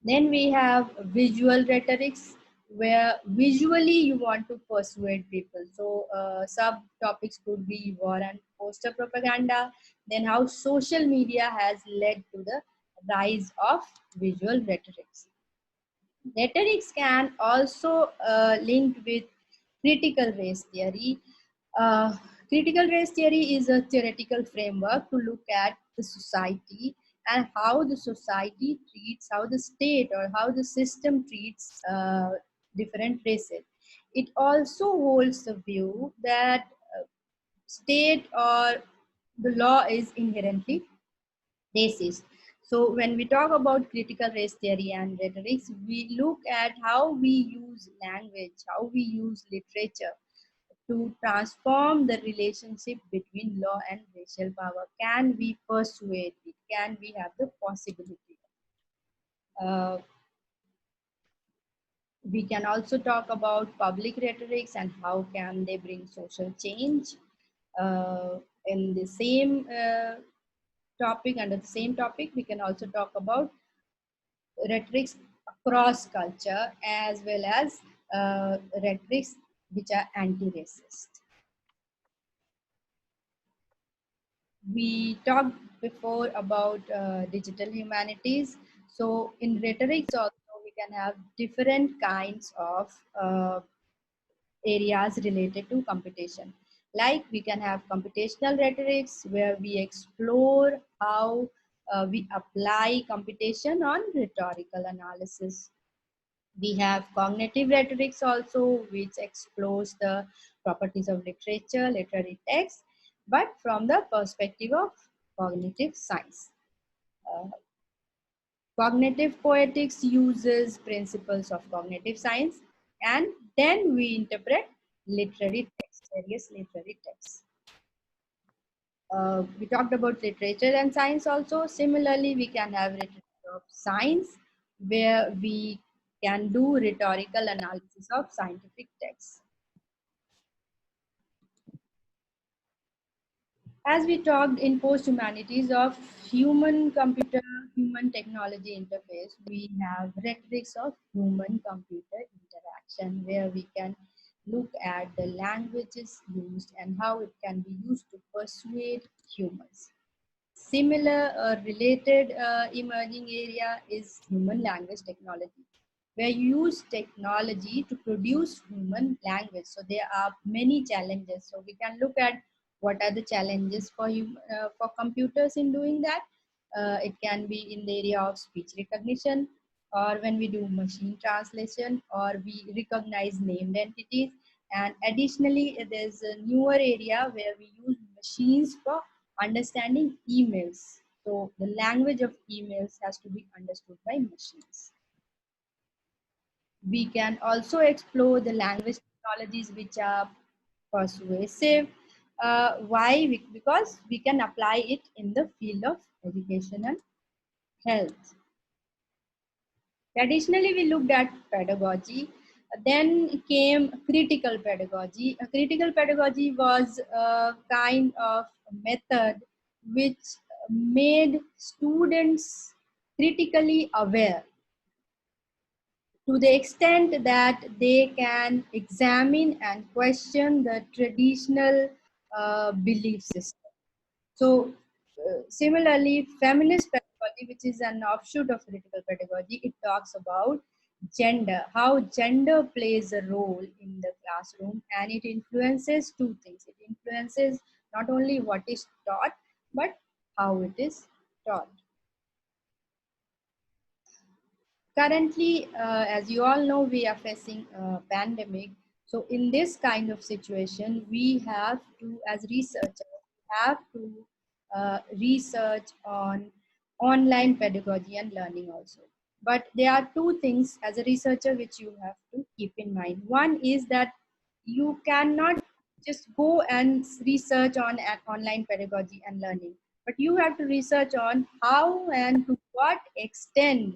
Then we have visual rhetorics, where visually you want to persuade people. So subtopics could be war and poster propaganda, then how social media has led to the rise of visual rhetorics. Rhetorics can also linked with critical race theory. Critical race theory is a theoretical framework to look at the society and how the society treats, how the state or how the system treats different races. It also holds the view that state or the law is inherently racist. So when we talk about critical race theory and rhetorics, we look at how we use language, how we use literature to transform the relationship between law and racial power. Can we persuade it? Can we have the possibility? Uh, we can also talk about public rhetorics and how can they bring social change. In the same topic, under the same topic, we can also talk about rhetorics across culture, as well as rhetorics which are anti-racist. We talked before about digital humanities. So in rhetorics also we can have different kinds of areas related to computation. Like we can have computational rhetorics where we explore how we apply computation on rhetorical analysis. We have cognitive rhetorics also, which explores the properties of literature, literary text, but from the perspective of cognitive science. Uh, Cognitive poetics uses principles of cognitive science, and then we interpret literary texts, various literary texts. We talked about literature and science also. Similarly, we can have literature of science where we can do rhetorical analysis of scientific texts. As we talked in post-humanities of human-computer, human-technology interface, we have rhetorics of human-computer interaction where we can look at the languages used and how it can be used to persuade humans. Similar related emerging area is human language technology, where you use technology to produce human language. So there are many challenges. So we can look at what are the challenges for computers in doing that. It can be in the area of speech recognition, or when we do machine translation, or we recognize named entities. And additionally, there's a newer area where we use machines for understanding emails. So the language of emails has to be understood by machines. We can also explore the language technologies which are persuasive. Why? Because we can apply it in the field of education and health. Traditionally, we looked at pedagogy. Then came critical pedagogy. Critical pedagogy was a kind of method which made students critically aware to the extent that they can examine and question the traditional belief system. So, similarly, feminist pedagogy, which is an offshoot of critical pedagogy, it talks about gender, how gender plays a role in the classroom, and it influences two things. It influences not only what is taught, but how it is taught. Currently, as you all know, we are facing a pandemic. So in this kind of situation, we have to, as researchers, have to research on online pedagogy and learning also. But there are two things as a researcher which you have to keep in mind. One is that you cannot just go and research on online pedagogy and learning, but you have to research on how and to what extent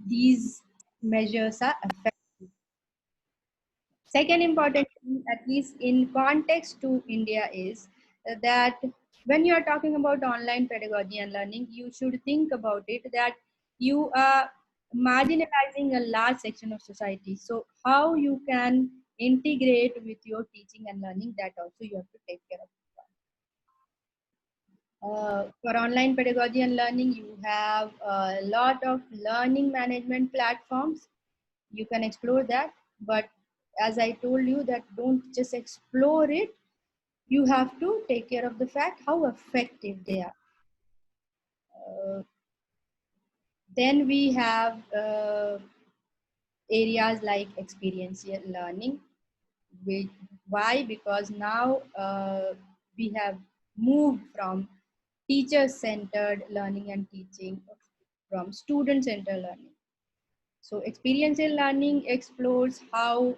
these measures are effective. Second important thing, at least in context to India, is that when you are talking about online pedagogy and learning, you should think about it that you are marginalizing a large section of society. So how you can integrate with your teaching and learning, that also you have to take care of. For online pedagogy and learning, you have a lot of learning management platforms. You can explore that, but as I told you, that don't just explore it, you have to take care of the fact how effective they are. Then we have areas like experiential learning. Why? Because now we have moved from teacher-centered learning and teaching from student-centered learning. So experiential learning explores how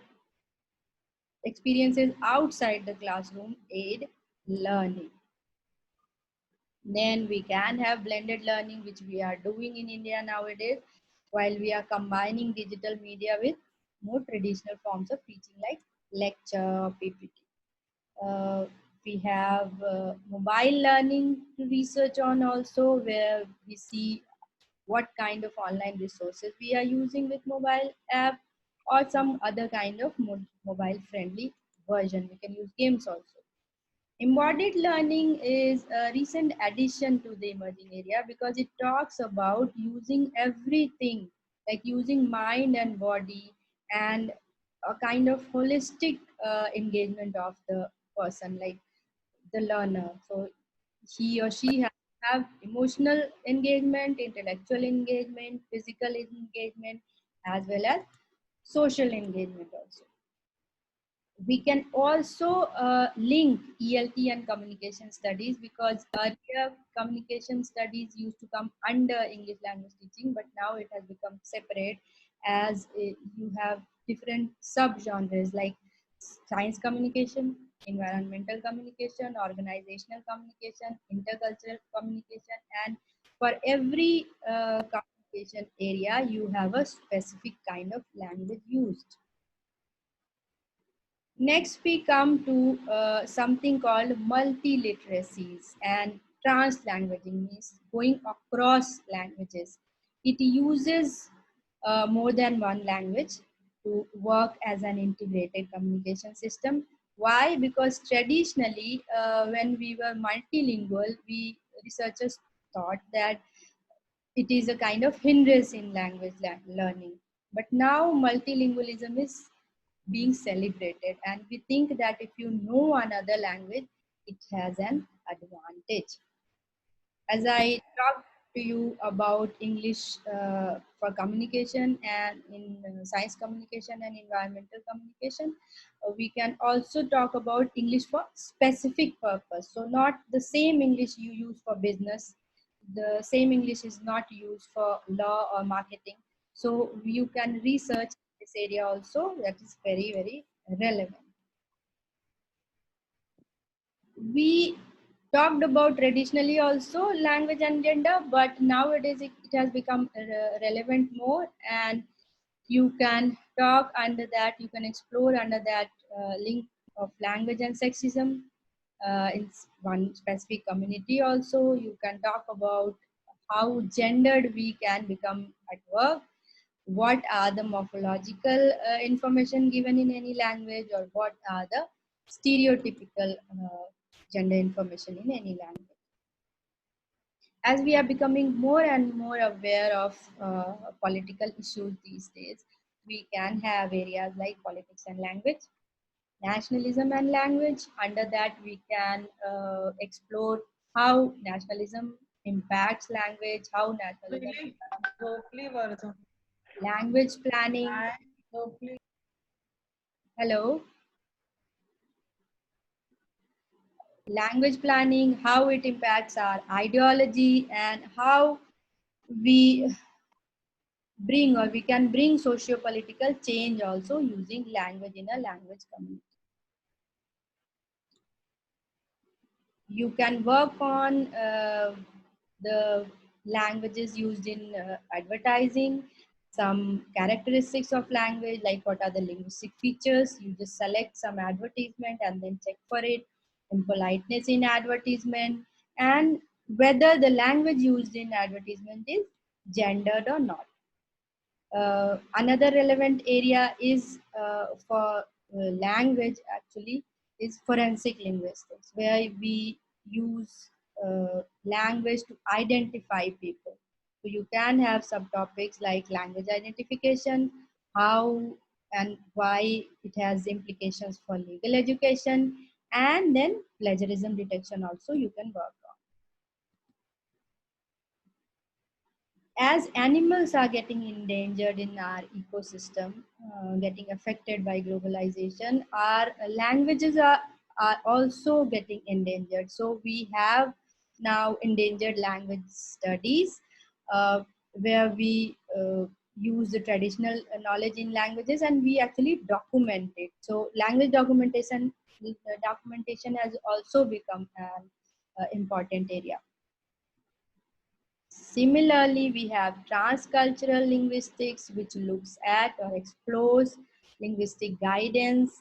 experiences outside the classroom aid learning. Then we can have blended learning, which we are doing in India nowadays, while we are combining digital media with more traditional forms of teaching like lecture, PPT. We have mobile learning to research on also, where we see what kind of online resources we are using with mobile app, or some other kind of mobile friendly version. We can use games also. Embodied learning is a recent addition to the emerging area because it talks about using everything, like using mind and body, and a kind of holistic engagement of the person, like the learner. So he or she has to have emotional engagement, intellectual engagement, physical engagement, as well as social engagement also. We can also link ELT and communication studies, because earlier communication studies used to come under English language teaching, but now it has become separate, as you have different subgenres like science communication, environmental communication, organizational communication, intercultural communication, and for every communication area you have a specific kind of language used. Next, we come to something called multiliteracies and translanguaging, means going across languages. It uses more than one language to work as an integrated communication system. Why? Because traditionally, when we were multilingual, we researchers thought that it is a kind of hindrance in language learning. But now multilingualism is being celebrated, and we think that if you know another language, it has an advantage. As I talked to you about English for communication and in science communication and environmental communication, we can also talk about English for specific purpose. So not the same English you use for business, the same English is not used for law or marketing. So you can research this area also, that is very, very relevant. We talked about traditionally also language and gender, but nowadays it has become relevant more, and you can talk under that, you can explore under that link of language and sexism in one specific community. Also you can talk about how gendered we can become at work, what are the morphological information given in any language, or what are the stereotypical gender information in any language. As we are becoming more and more aware of political issues these days, we can have areas like politics and language, nationalism and language. Under that, we can explore how nationalism impacts language, how nationalism language planning. Hello. Language planning, how it impacts our ideology, and how we bring, or we can bring, socio-political change also using language in a language community. You can work on the languages used in advertising, some characteristics of language, like what are the linguistic features. You just select some advertisement and then check for it, and politeness in advertisement, and whether the language used in advertisement is gendered or not. Another relevant area is for language actually is forensic linguistics, where we use language to identify people. So you can have subtopics like language identification, how and why it has implications for legal education, and then plagiarism detection also you can work on. As animals are getting endangered in our ecosystem, getting affected by globalization, our languages are also getting endangered. So we have now endangered language studies, where we use the traditional knowledge in languages and we actually document it. So language documentation has also become an important area. Similarly, we have transcultural linguistics, which looks at or explores linguistic guidance,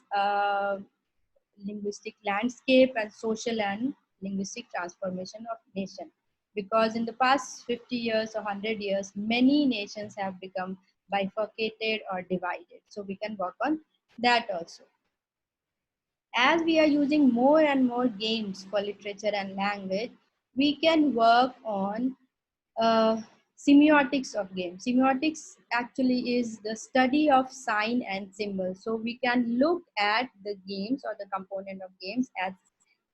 linguistic landscape, and social and linguistic transformation of nation. Because in the past 50 years or 100 years, many nations have become bifurcated or divided. So we can work on that also. As we are using more and more games for literature and language, we can work on semiotics of games. Semiotics actually is the study of sign and symbol. So we can look at the games or the component of games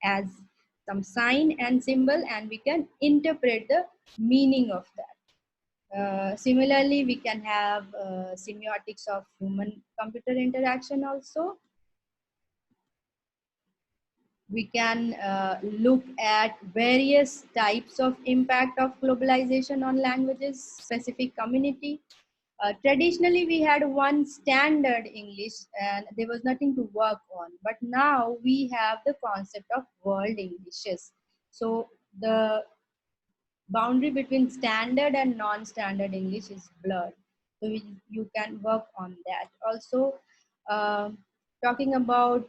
as some sign and symbol, and we can interpret the meaning of that. Similarly, we can have semiotics of human-computer interaction also. We can look at various types of impact of globalization on languages, specific community. Traditionally, we had one standard English and there was nothing to work on. But now we have the concept of world Englishes. So the boundary between standard and non-standard English is blurred. So you can work on that. Also, talking about,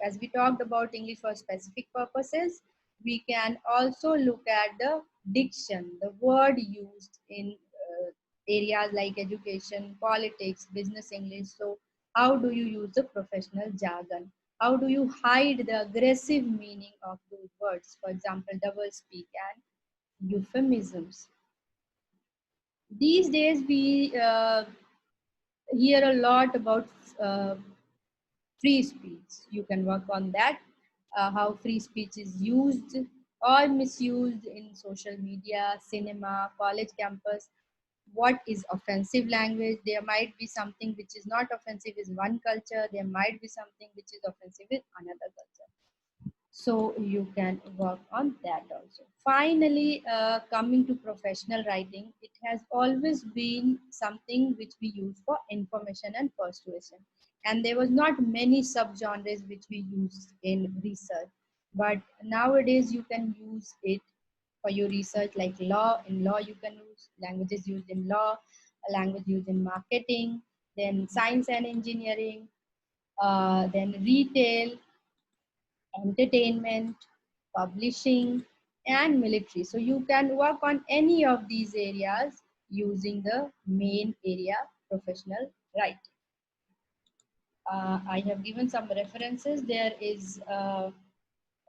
as we talked about English for specific purposes, we can also look at the diction, the word used in areas like education, politics, business English. So how do you use the professional jargon? How do you hide the aggressive meaning of those words? For example, double speak and euphemisms. These days we hear a lot about free speech. You can work on that, how free speech is used or misused in social media, cinema, college campus. What is offensive language? There might be something which is not offensive in one culture. There might be something which is offensive in another culture. So you can work on that also. Finally, coming to professional writing, it has always been something which we use for information and persuasion. And there was not many subgenres which we use in research. But nowadays you can use it for your research, like law. In law, you can use languages used in law, a language used in marketing, then science and engineering, then retail, entertainment, publishing, and military. So you can work on any of these areas using the main area, professional writing. I have given some references. There is a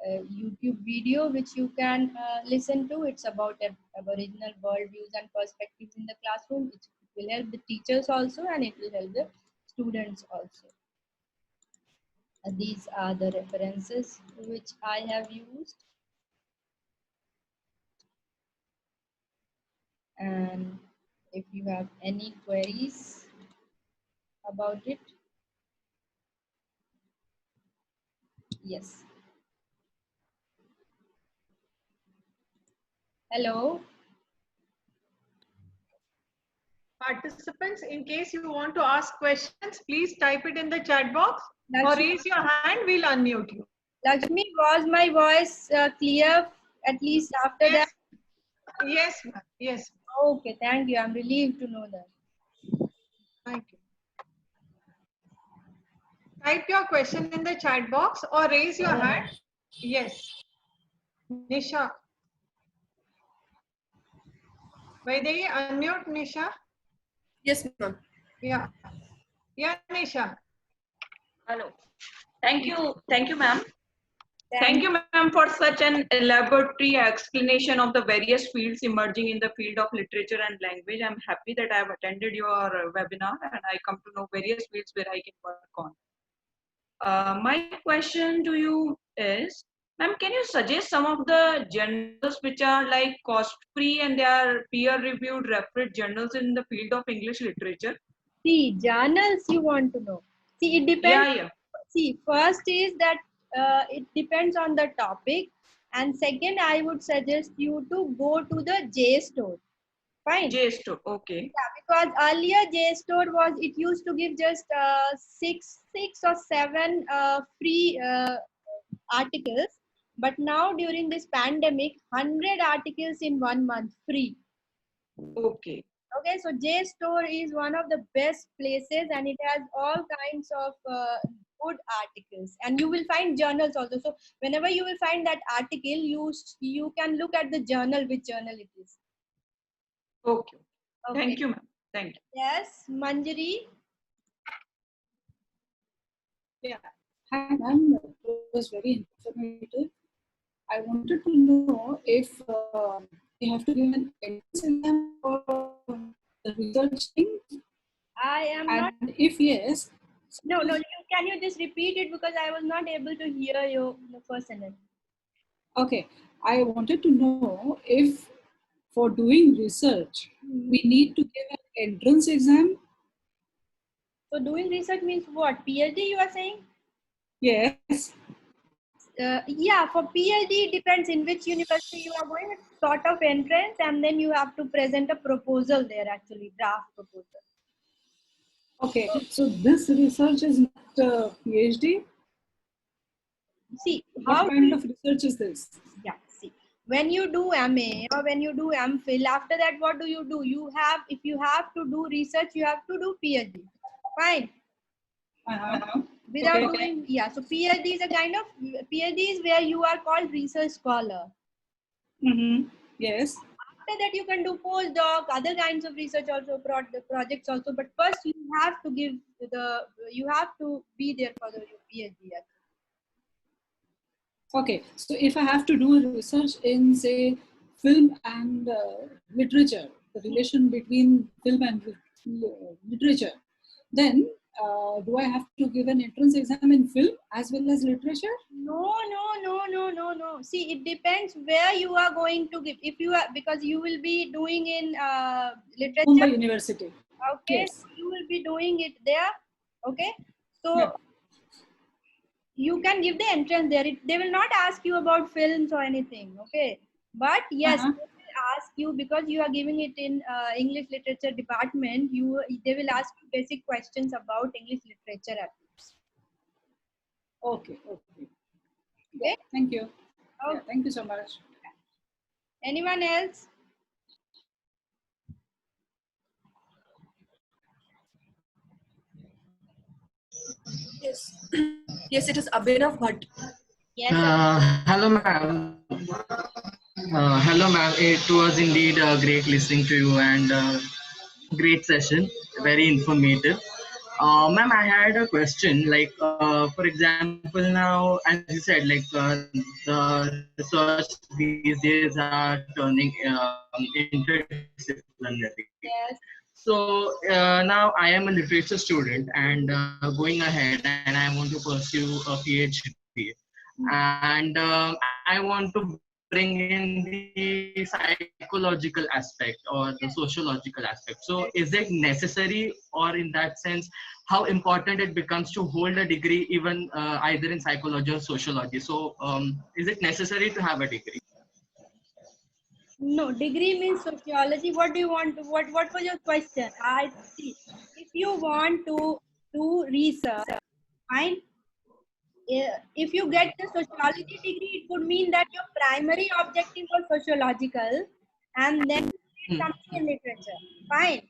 YouTube video which you can listen to. It's about Aboriginal worldviews and perspectives in the classroom. It will help the teachers also, and it will help the students also. These are the references which I have used. And if you have any queries about it, yes. Hello. Participants, in case you want to ask questions, please type it in the chat box or Lakshmi, raise your hand, we'll unmute you. Lakshmi, was my voice clear at least after Yes. that? Yes, ma'am. Yes. Okay, thank you. I'm relieved to know that. Thank you. Type your question in the chat box or raise your hand. Yes. Nisha. Vaidehi, unmute Nisha. Yes, ma'am. Yeah. Yeah, Nisha. Hello. Thank you, ma'am. Thank You, ma'am, for such an elaborate explanation of the various fields emerging in the field of literature and language. I'm happy that I have attended your webinar and I come to know various fields where I can work on. My question to you is, ma'am, can you suggest some of the journals which are like cost-free and they are peer-reviewed referred journals in the field of English literature? See, journals you want to know. See, it depends. Yeah. See, first is that it depends on the topic. And second, I would suggest you to go to the JSTOR. Fine. JSTOR, okay. Yeah, because earlier JSTOR was, it used to give just six or seven free articles. But now during this pandemic, 100 articles in 1 month free. Okay. Okay, so JSTOR is one of the best places and it has all kinds of good articles, and you will find journals also. So whenever you will find that article, you can look at the journal, which journal it is. Okay. Okay. Thank you, ma'am. Thank you. Yes, Manjari. Yeah. Hi, ma'am. It was very informative. I wanted to know if you have to give an entrance exam for the research thing, I am and not. if yes, No, no. Can you just repeat it because I was not able to hear you the first sentence. okay. I wanted to know if for doing research we need to give an entrance exam. So doing research means what? PhD you are saying? Yes. Yeah, for PhD it depends in which university you are going. It's sort of entrance, and then you have to present a proposal there. Actually, draft proposal. Okay. So this research is not PhD. See What how kind of research is this? Yeah, see, when you do MA or when you do MPhil, after that, what do? You have, if you have to do research, you have to do PhD. Fine. Without Okay. doing, yeah. So PhD is a kind of, PhD is where you are called research scholar. Mm-hmm. Yes. After that, you can do postdoc, other kinds of research also, projects also. But first, you have to you have to be there for your PhD. Okay, so if I have to do a research in, say, film and literature, the relation between film and literature, then do I have to give an entrance exam in film as well as literature? No. See, it depends where you are going to give. If you are, because you will be doing in literature. Mumbai University. Okay, Yes. so you will be doing it there. Okay, so Yeah. you can give the entrance there. They will not ask you about films or anything. Okay, but yes, they will ask you because you are giving it in English literature department. They will ask you basic questions about English literature at least. Okay. Yeah, thank you. Okay. Yeah, thank you so much. Anyone else? Yes. Yes, it is Abhinav Bhatt. Yes. Hello, ma'am. Hello, ma'am. It was indeed great listening to you and great session. Very informative. Ma'am, I had a question. Like, for example, now, as you said, like the research these days are turning interdisciplinary. Yes. So now I am a literature student and going ahead, and I want to pursue a PhD. And I want to bring in the psychological aspect or the sociological aspect. So is it necessary, or in that sense, how important it becomes to hold a degree even either in psychology or sociology? So is it necessary to have a degree? No, degree means sociology. What do you want to, what was your question? I see. If you want to do research, fine. If you get the sociology degree, it would mean that your primary objective was sociological and then something in literature. Fine.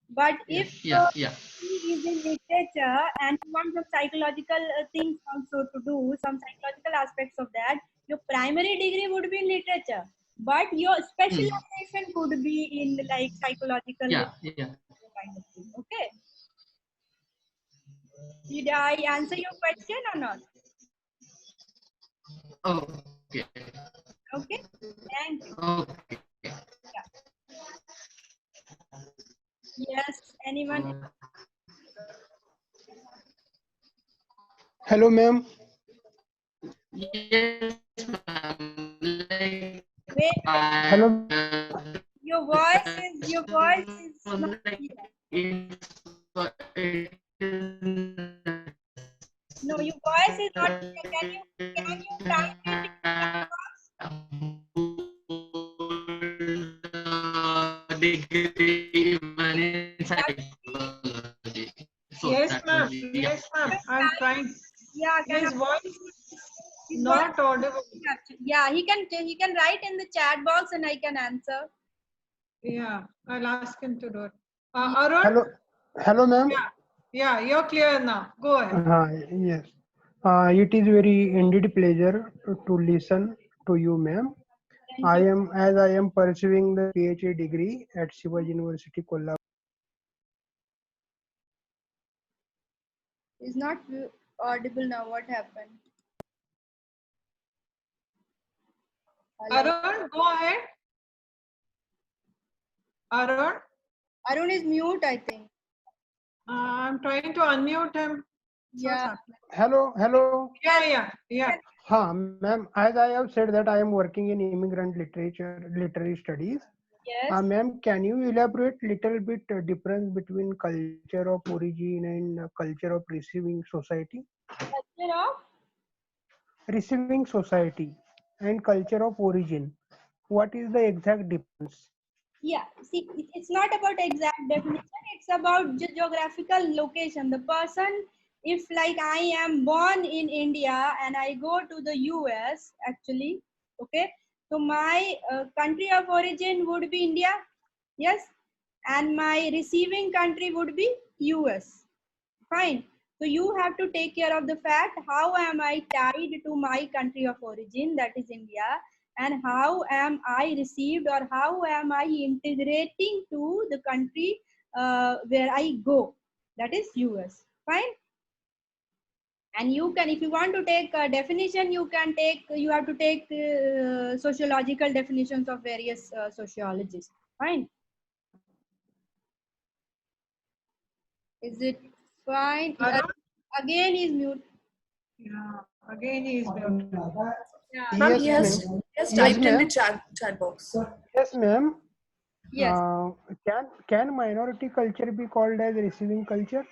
But if Yeah. degree is in literature and you want some psychological things also to do, some psychological aspects of that, your primary degree would be in literature. But your specialization could be in like psychological kind of thing. Okay. Did I answer your question or not? Okay. Okay. Thank you. Okay. Yeah. Yes. Anyone? Hello, ma'am. Yes, ma'am. Like, Wait. Hello. Your voice is not clear. No, your voice is not clear. Can you type it in the chat box? Degree even in psychology. So Yes, that ma'am. only, Yes, ma'am. I'm trying. Yeah, His voice his not voice- audible. Yeah, he can write in the chat box and I can answer. Yeah, I'll ask him to do it. Arun? Hello. Hello, ma'am. Yeah, you're clear now. Go ahead. Yes. It is very indeed pleasure to listen to you, ma'am. I am pursuing the PhD degree at Shivaji University, Kolkata. Is not audible now. What happened? Hello? Arun, go ahead. Arun, Arun is mute, I think. I'm trying to unmute him. So what's Yeah. happening? Hello. Yeah. Ma'am, as I have said that I am working in immigrant literary studies. Yes. Ma'am, can you elaborate little bit difference between culture of origin and culture of receiving society? Culture of? Receiving society and culture of origin. What is the exact difference? Yeah. See, it's not about exact definition. It's about geographical location. The person, if like I am born in India and I go to the US, actually, okay. So my country of origin would be India. Yes. And my receiving country would be US. Fine. So you have to take care of the fact how am I tied to my country of origin, that is India, and how am I received or how am I integrating to the country where I go, that is US. Fine. And you can, if you want to take a definition, you have to take sociological definitions of various sociologists. Fine. Is it fine? Arun? Again is mute. Yeah. Again he is mute. Yeah. Ma'am, Yes, he ma'am. has Yes, typed in the ma'am. chat box. Yes, ma'am. Yes. Can minority culture be called as receiving culture?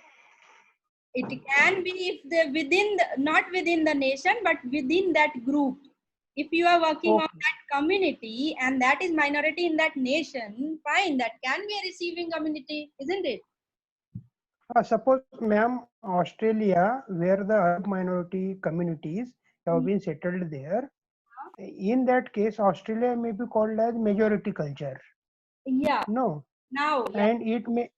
It can be if they within not within the nation but within that group. If you are working on that community and that is minority in that nation, fine, that can be a receiving community, isn't it? Suppose, ma'am, Australia, where the Arab minority communities have been settled there, in that case, Australia may be called as majority culture. Yeah. No. Now, yeah. And it may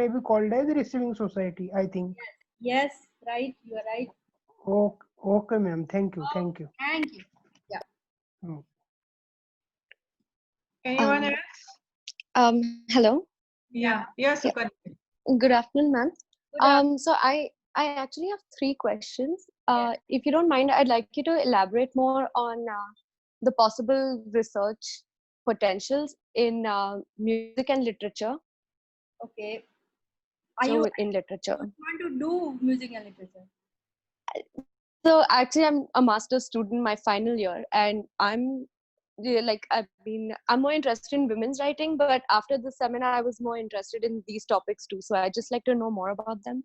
be called as receiving society, I think. Yes, right. You are right. Okay, ma'am. Thank you. Thank you. Yeah. Anyone else? Hello. Yeah. Yes, Yeah. Sukanya. Good afternoon, ma'am. So I actually have 3 questions. If you don't mind, I'd like you to elaborate more on the possible research potentials in music and literature. Okay. In literature. Want to do music and literature? So actually, I'm a master's student, my final year, and I'm more interested in women's writing, but after the seminar, I was more interested in these topics too. So I just like to know more about them.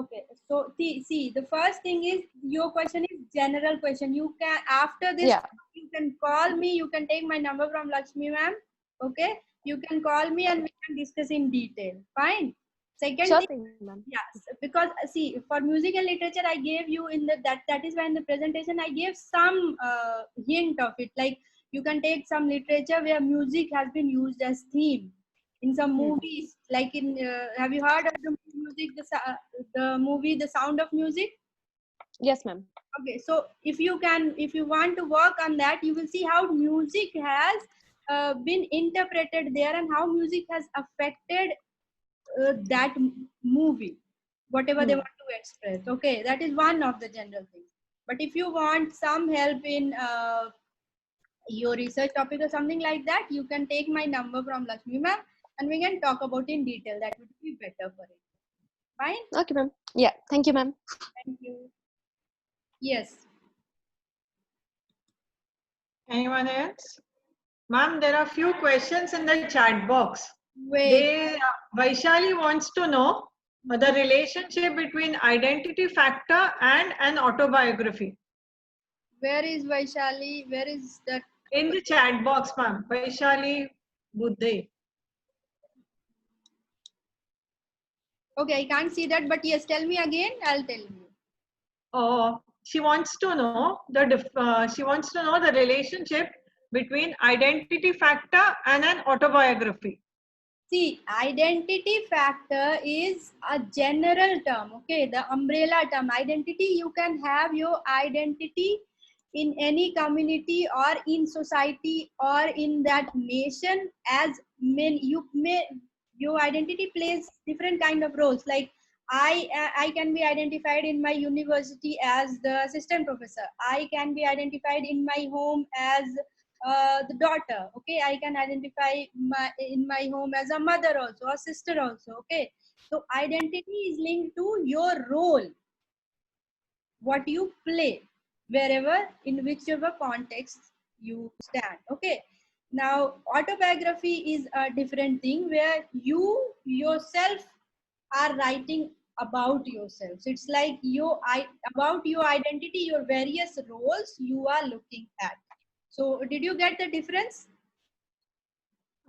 Okay, so see, the first thing is your question is general question. You can, after this, you can call me. You can take my number from Lakshmi ma'am. Okay, you can call me and we can discuss in detail. Fine. Second thing, yes, because see, for music and literature, I gave you in the that is why in the presentation I gave some hint of it. Like you can take some literature where music has been used as theme in some movies. Like in have you heard of the music, the movie The Sound of Music? Yes, ma'am. Okay, so if you want to work on that, you will see how music has been interpreted there and how music has affected that movie, whatever they want to express. Okay, that is one of the general things. But if you want some help in your research topic or something like that, you can take my number from Lakshmi ma'am and we can talk about in detail. That would be better for it. Fine? Okay, ma'am. Yeah, thank you, ma'am. Thank you. Yes. Anyone else? Ma'am, there are few questions in the chat box. Vaishali wants to know the relationship between identity factor and an autobiography. Where is Vaishali? Where is that? In the chat box, ma'am. Vaishali Buddhe. Okay, I can't see that, but yes, tell me again. I'll tell you. She wants to know the relationship between identity factor and an autobiography. See, identity factor is a general term, okay, the umbrella term. Identity, you can have your identity in any community or in society or in that nation as your identity plays different kind of roles. Like I can be identified in my university as the assistant professor. I can be identified in my home as the daughter. Okay, I can identify in my home as a mother also, a sister also. Okay, so identity is linked to your role, what you play, wherever, in whichever context you stand. Okay, now autobiography is a different thing where you yourself are writing about yourself. So it's like about your identity, your various roles you are looking at. So did you get the difference?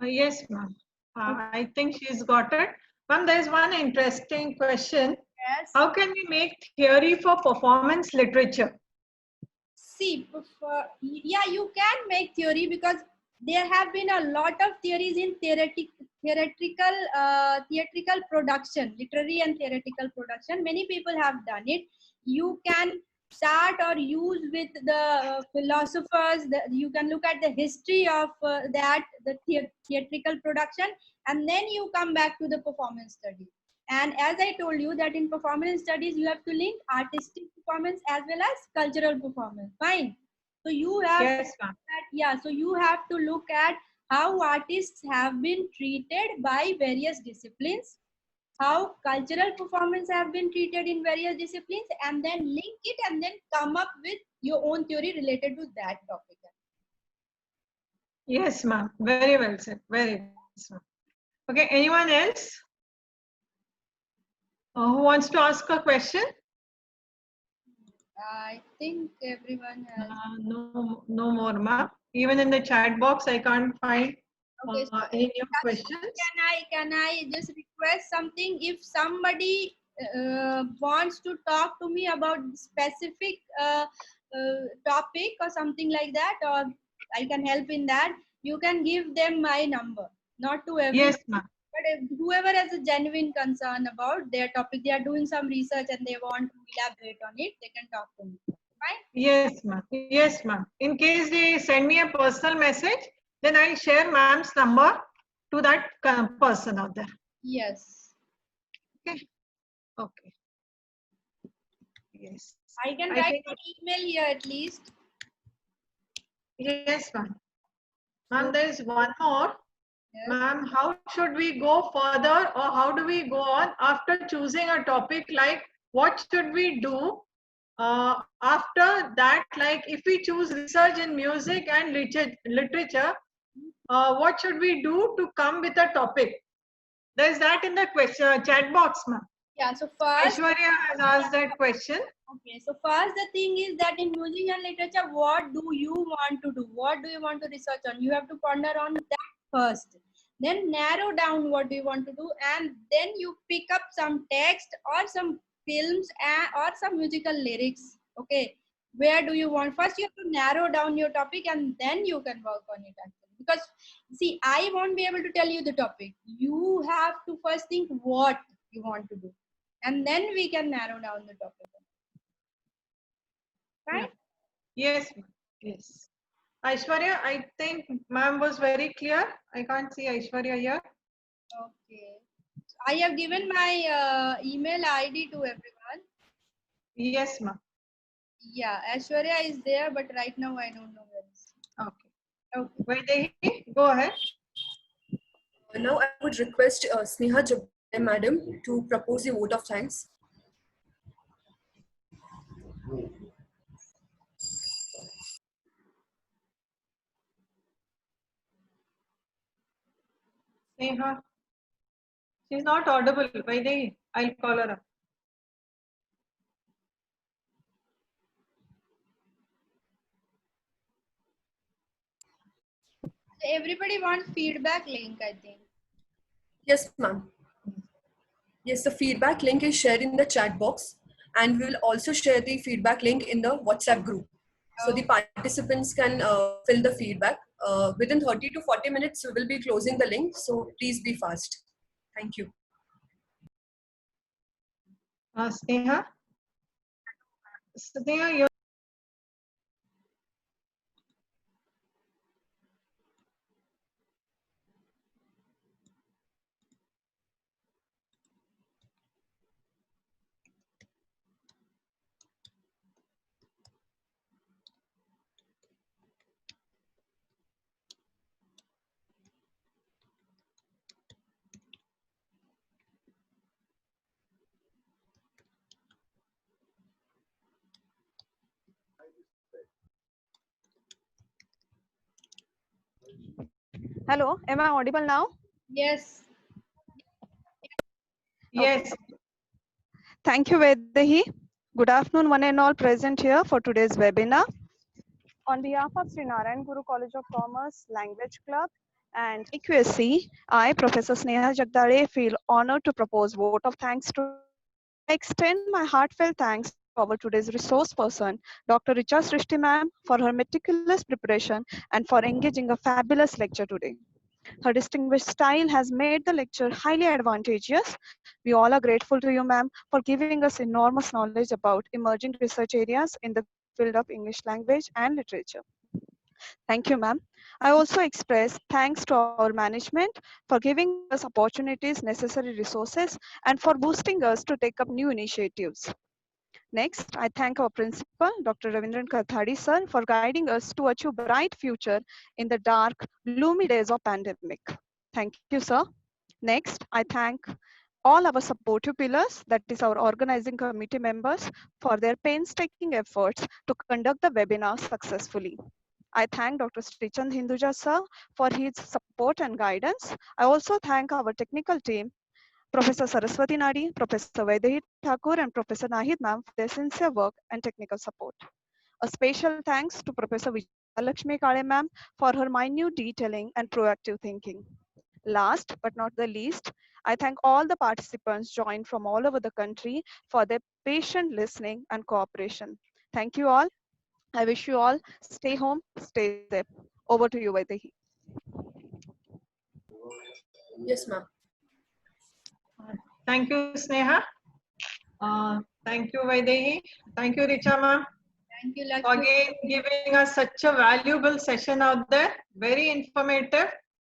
Yes, ma'am. I think she's got it. Ma'am, there's one interesting question. Yes. How can we make theory for performance literature? See, yeah, you can make theory because there have been a lot of theories in theatrical production, literary and theoretical production. Many people have done it. You can start or use with the philosophers. You can look at the history of the theatrical production, and then you come back to the performance study. And as I told you that in performance studies, you have to link artistic performance as well as cultural performance. Fine. So you have Yes, ma'am. so you have to look at how artists have been treated by various disciplines, how cultural performance have been treated in various disciplines, and then link it and then come up with your own theory related to that topic. Yes, ma'am. Very well said. Very well said. Okay, anyone else? Who wants to ask a question? I think everyone has. No more, ma'am. Even in the chat box, I can't find Okay, so any new questions. Can I just request something? If somebody wants to talk to me about specific topic or something like that, or I can help in that, you can give them my number. Not to everyone. Yes, ma'am. But if whoever has a genuine concern about their topic, they are doing some research and they want to elaborate on it, they can talk to me. Fine? Yes, ma'am. Yes, ma'am. In case they send me a personal message, then I'll share ma'am's number to that person out there. Yes. Okay. Okay. Yes. I can I write think- an email here at least. Yes, ma'am. Ma'am, there is one more. Yes. Ma'am, how should we go further, or how do we go on after choosing a topic? Like, what should we do after that? Like, if we choose research in music and literature, what should we do to come with a topic? There's that in the question chat box, ma'am. Yeah, so first, Aishwarya has asked that question. okay, so first the thing is that in music and literature, what do you want to do? What do you want to research on? You have to ponder on that first. Then narrow down what do you want to do, and then you pick up some text or some films or some musical lyrics. Okay, where do you want? First, you have to narrow down your topic, and then you can work on it. Actually, because see, I won't be able to tell you the topic. You have to first think what you want to do, and then we can narrow down the topic. Right? Yes, ma'am. Yes. Aishwarya, I think ma'am was very clear. I can't see Aishwarya here. Okay. I have given my email ID to everyone. Yes, ma'am. Yeah, Aishwarya is there, but right now I don't know where is. Okay. Okay. Vaidehi, go ahead. Now I would request Sneha Jabbar madam to propose the vote of thanks. Sneha. She's not audible. Vaidehi, I'll call her up. Everybody wants feedback link, I think. Yes, ma'am. Yes, the feedback link is shared in the chat box, and we will also share the feedback link in the WhatsApp group. So the participants can fill the feedback. Within 30 to 40 minutes, we will be closing the link. So please be fast. Thank you. Sneha? Sneha, you're Hello, am I audible now? Yes. Yes. Thank you, Vaidehi. Good afternoon, one and all present here for today's webinar. On behalf of Sri Narayan Guru College of Commerce Language Club and EQSC, I, Professor Sneha Jagdale, feel honored to propose vote of thanks to. I extend my heartfelt thanks to our today's resource person, Dr. Richa Srishti ma'am, for her meticulous preparation and for engaging a fabulous lecture today. Her distinguished style has made the lecture highly advantageous. We all are grateful to you, ma'am, for giving us enormous knowledge about emerging research areas in the field of English language and literature. Thank you, ma'am. I also express thanks to our management for giving us opportunities, necessary resources, and for boosting us to take up new initiatives. Next, I thank our principal, Dr. Ravindran Kathadi sir, for guiding us to achieve a bright future in the dark, gloomy days of pandemic. Thank you, sir. Next, I thank all our supportive pillars, that is our organizing committee members, for their painstaking efforts to conduct the webinar successfully. I thank Dr. Srichand Hinduja sir for his support and guidance. I also thank our technical team, Professor Saraswati Nadi, Professor Vaidehi Thakur, and Professor Nahid ma'am for their sincere work and technical support. A special thanks to Professor Vijayalakshmi Kale ma'am for her minute detailing and proactive thinking. Last but not the least, I thank all the participants joined from all over the country for their patient listening and cooperation. Thank you all. I wish you all stay home, stay safe. Over to you, Vaidehi. Yes, ma'am. Thank you, Sneha. Thank you, Vaidehi. Thank you, Richa ma'am. Thank you, For Lakshmi. giving us such a valuable session out there. Very informative.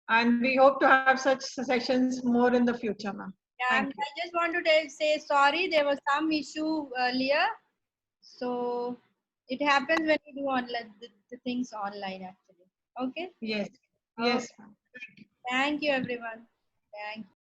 And we hope to have such sessions more in the future, ma'am. Yeah, Thank you. I just want to say sorry. There was some issue earlier. So it happens when you do online the things online actually. Okay. Yes. Okay. Yes, ma'am. Thank you, everyone. Thank you.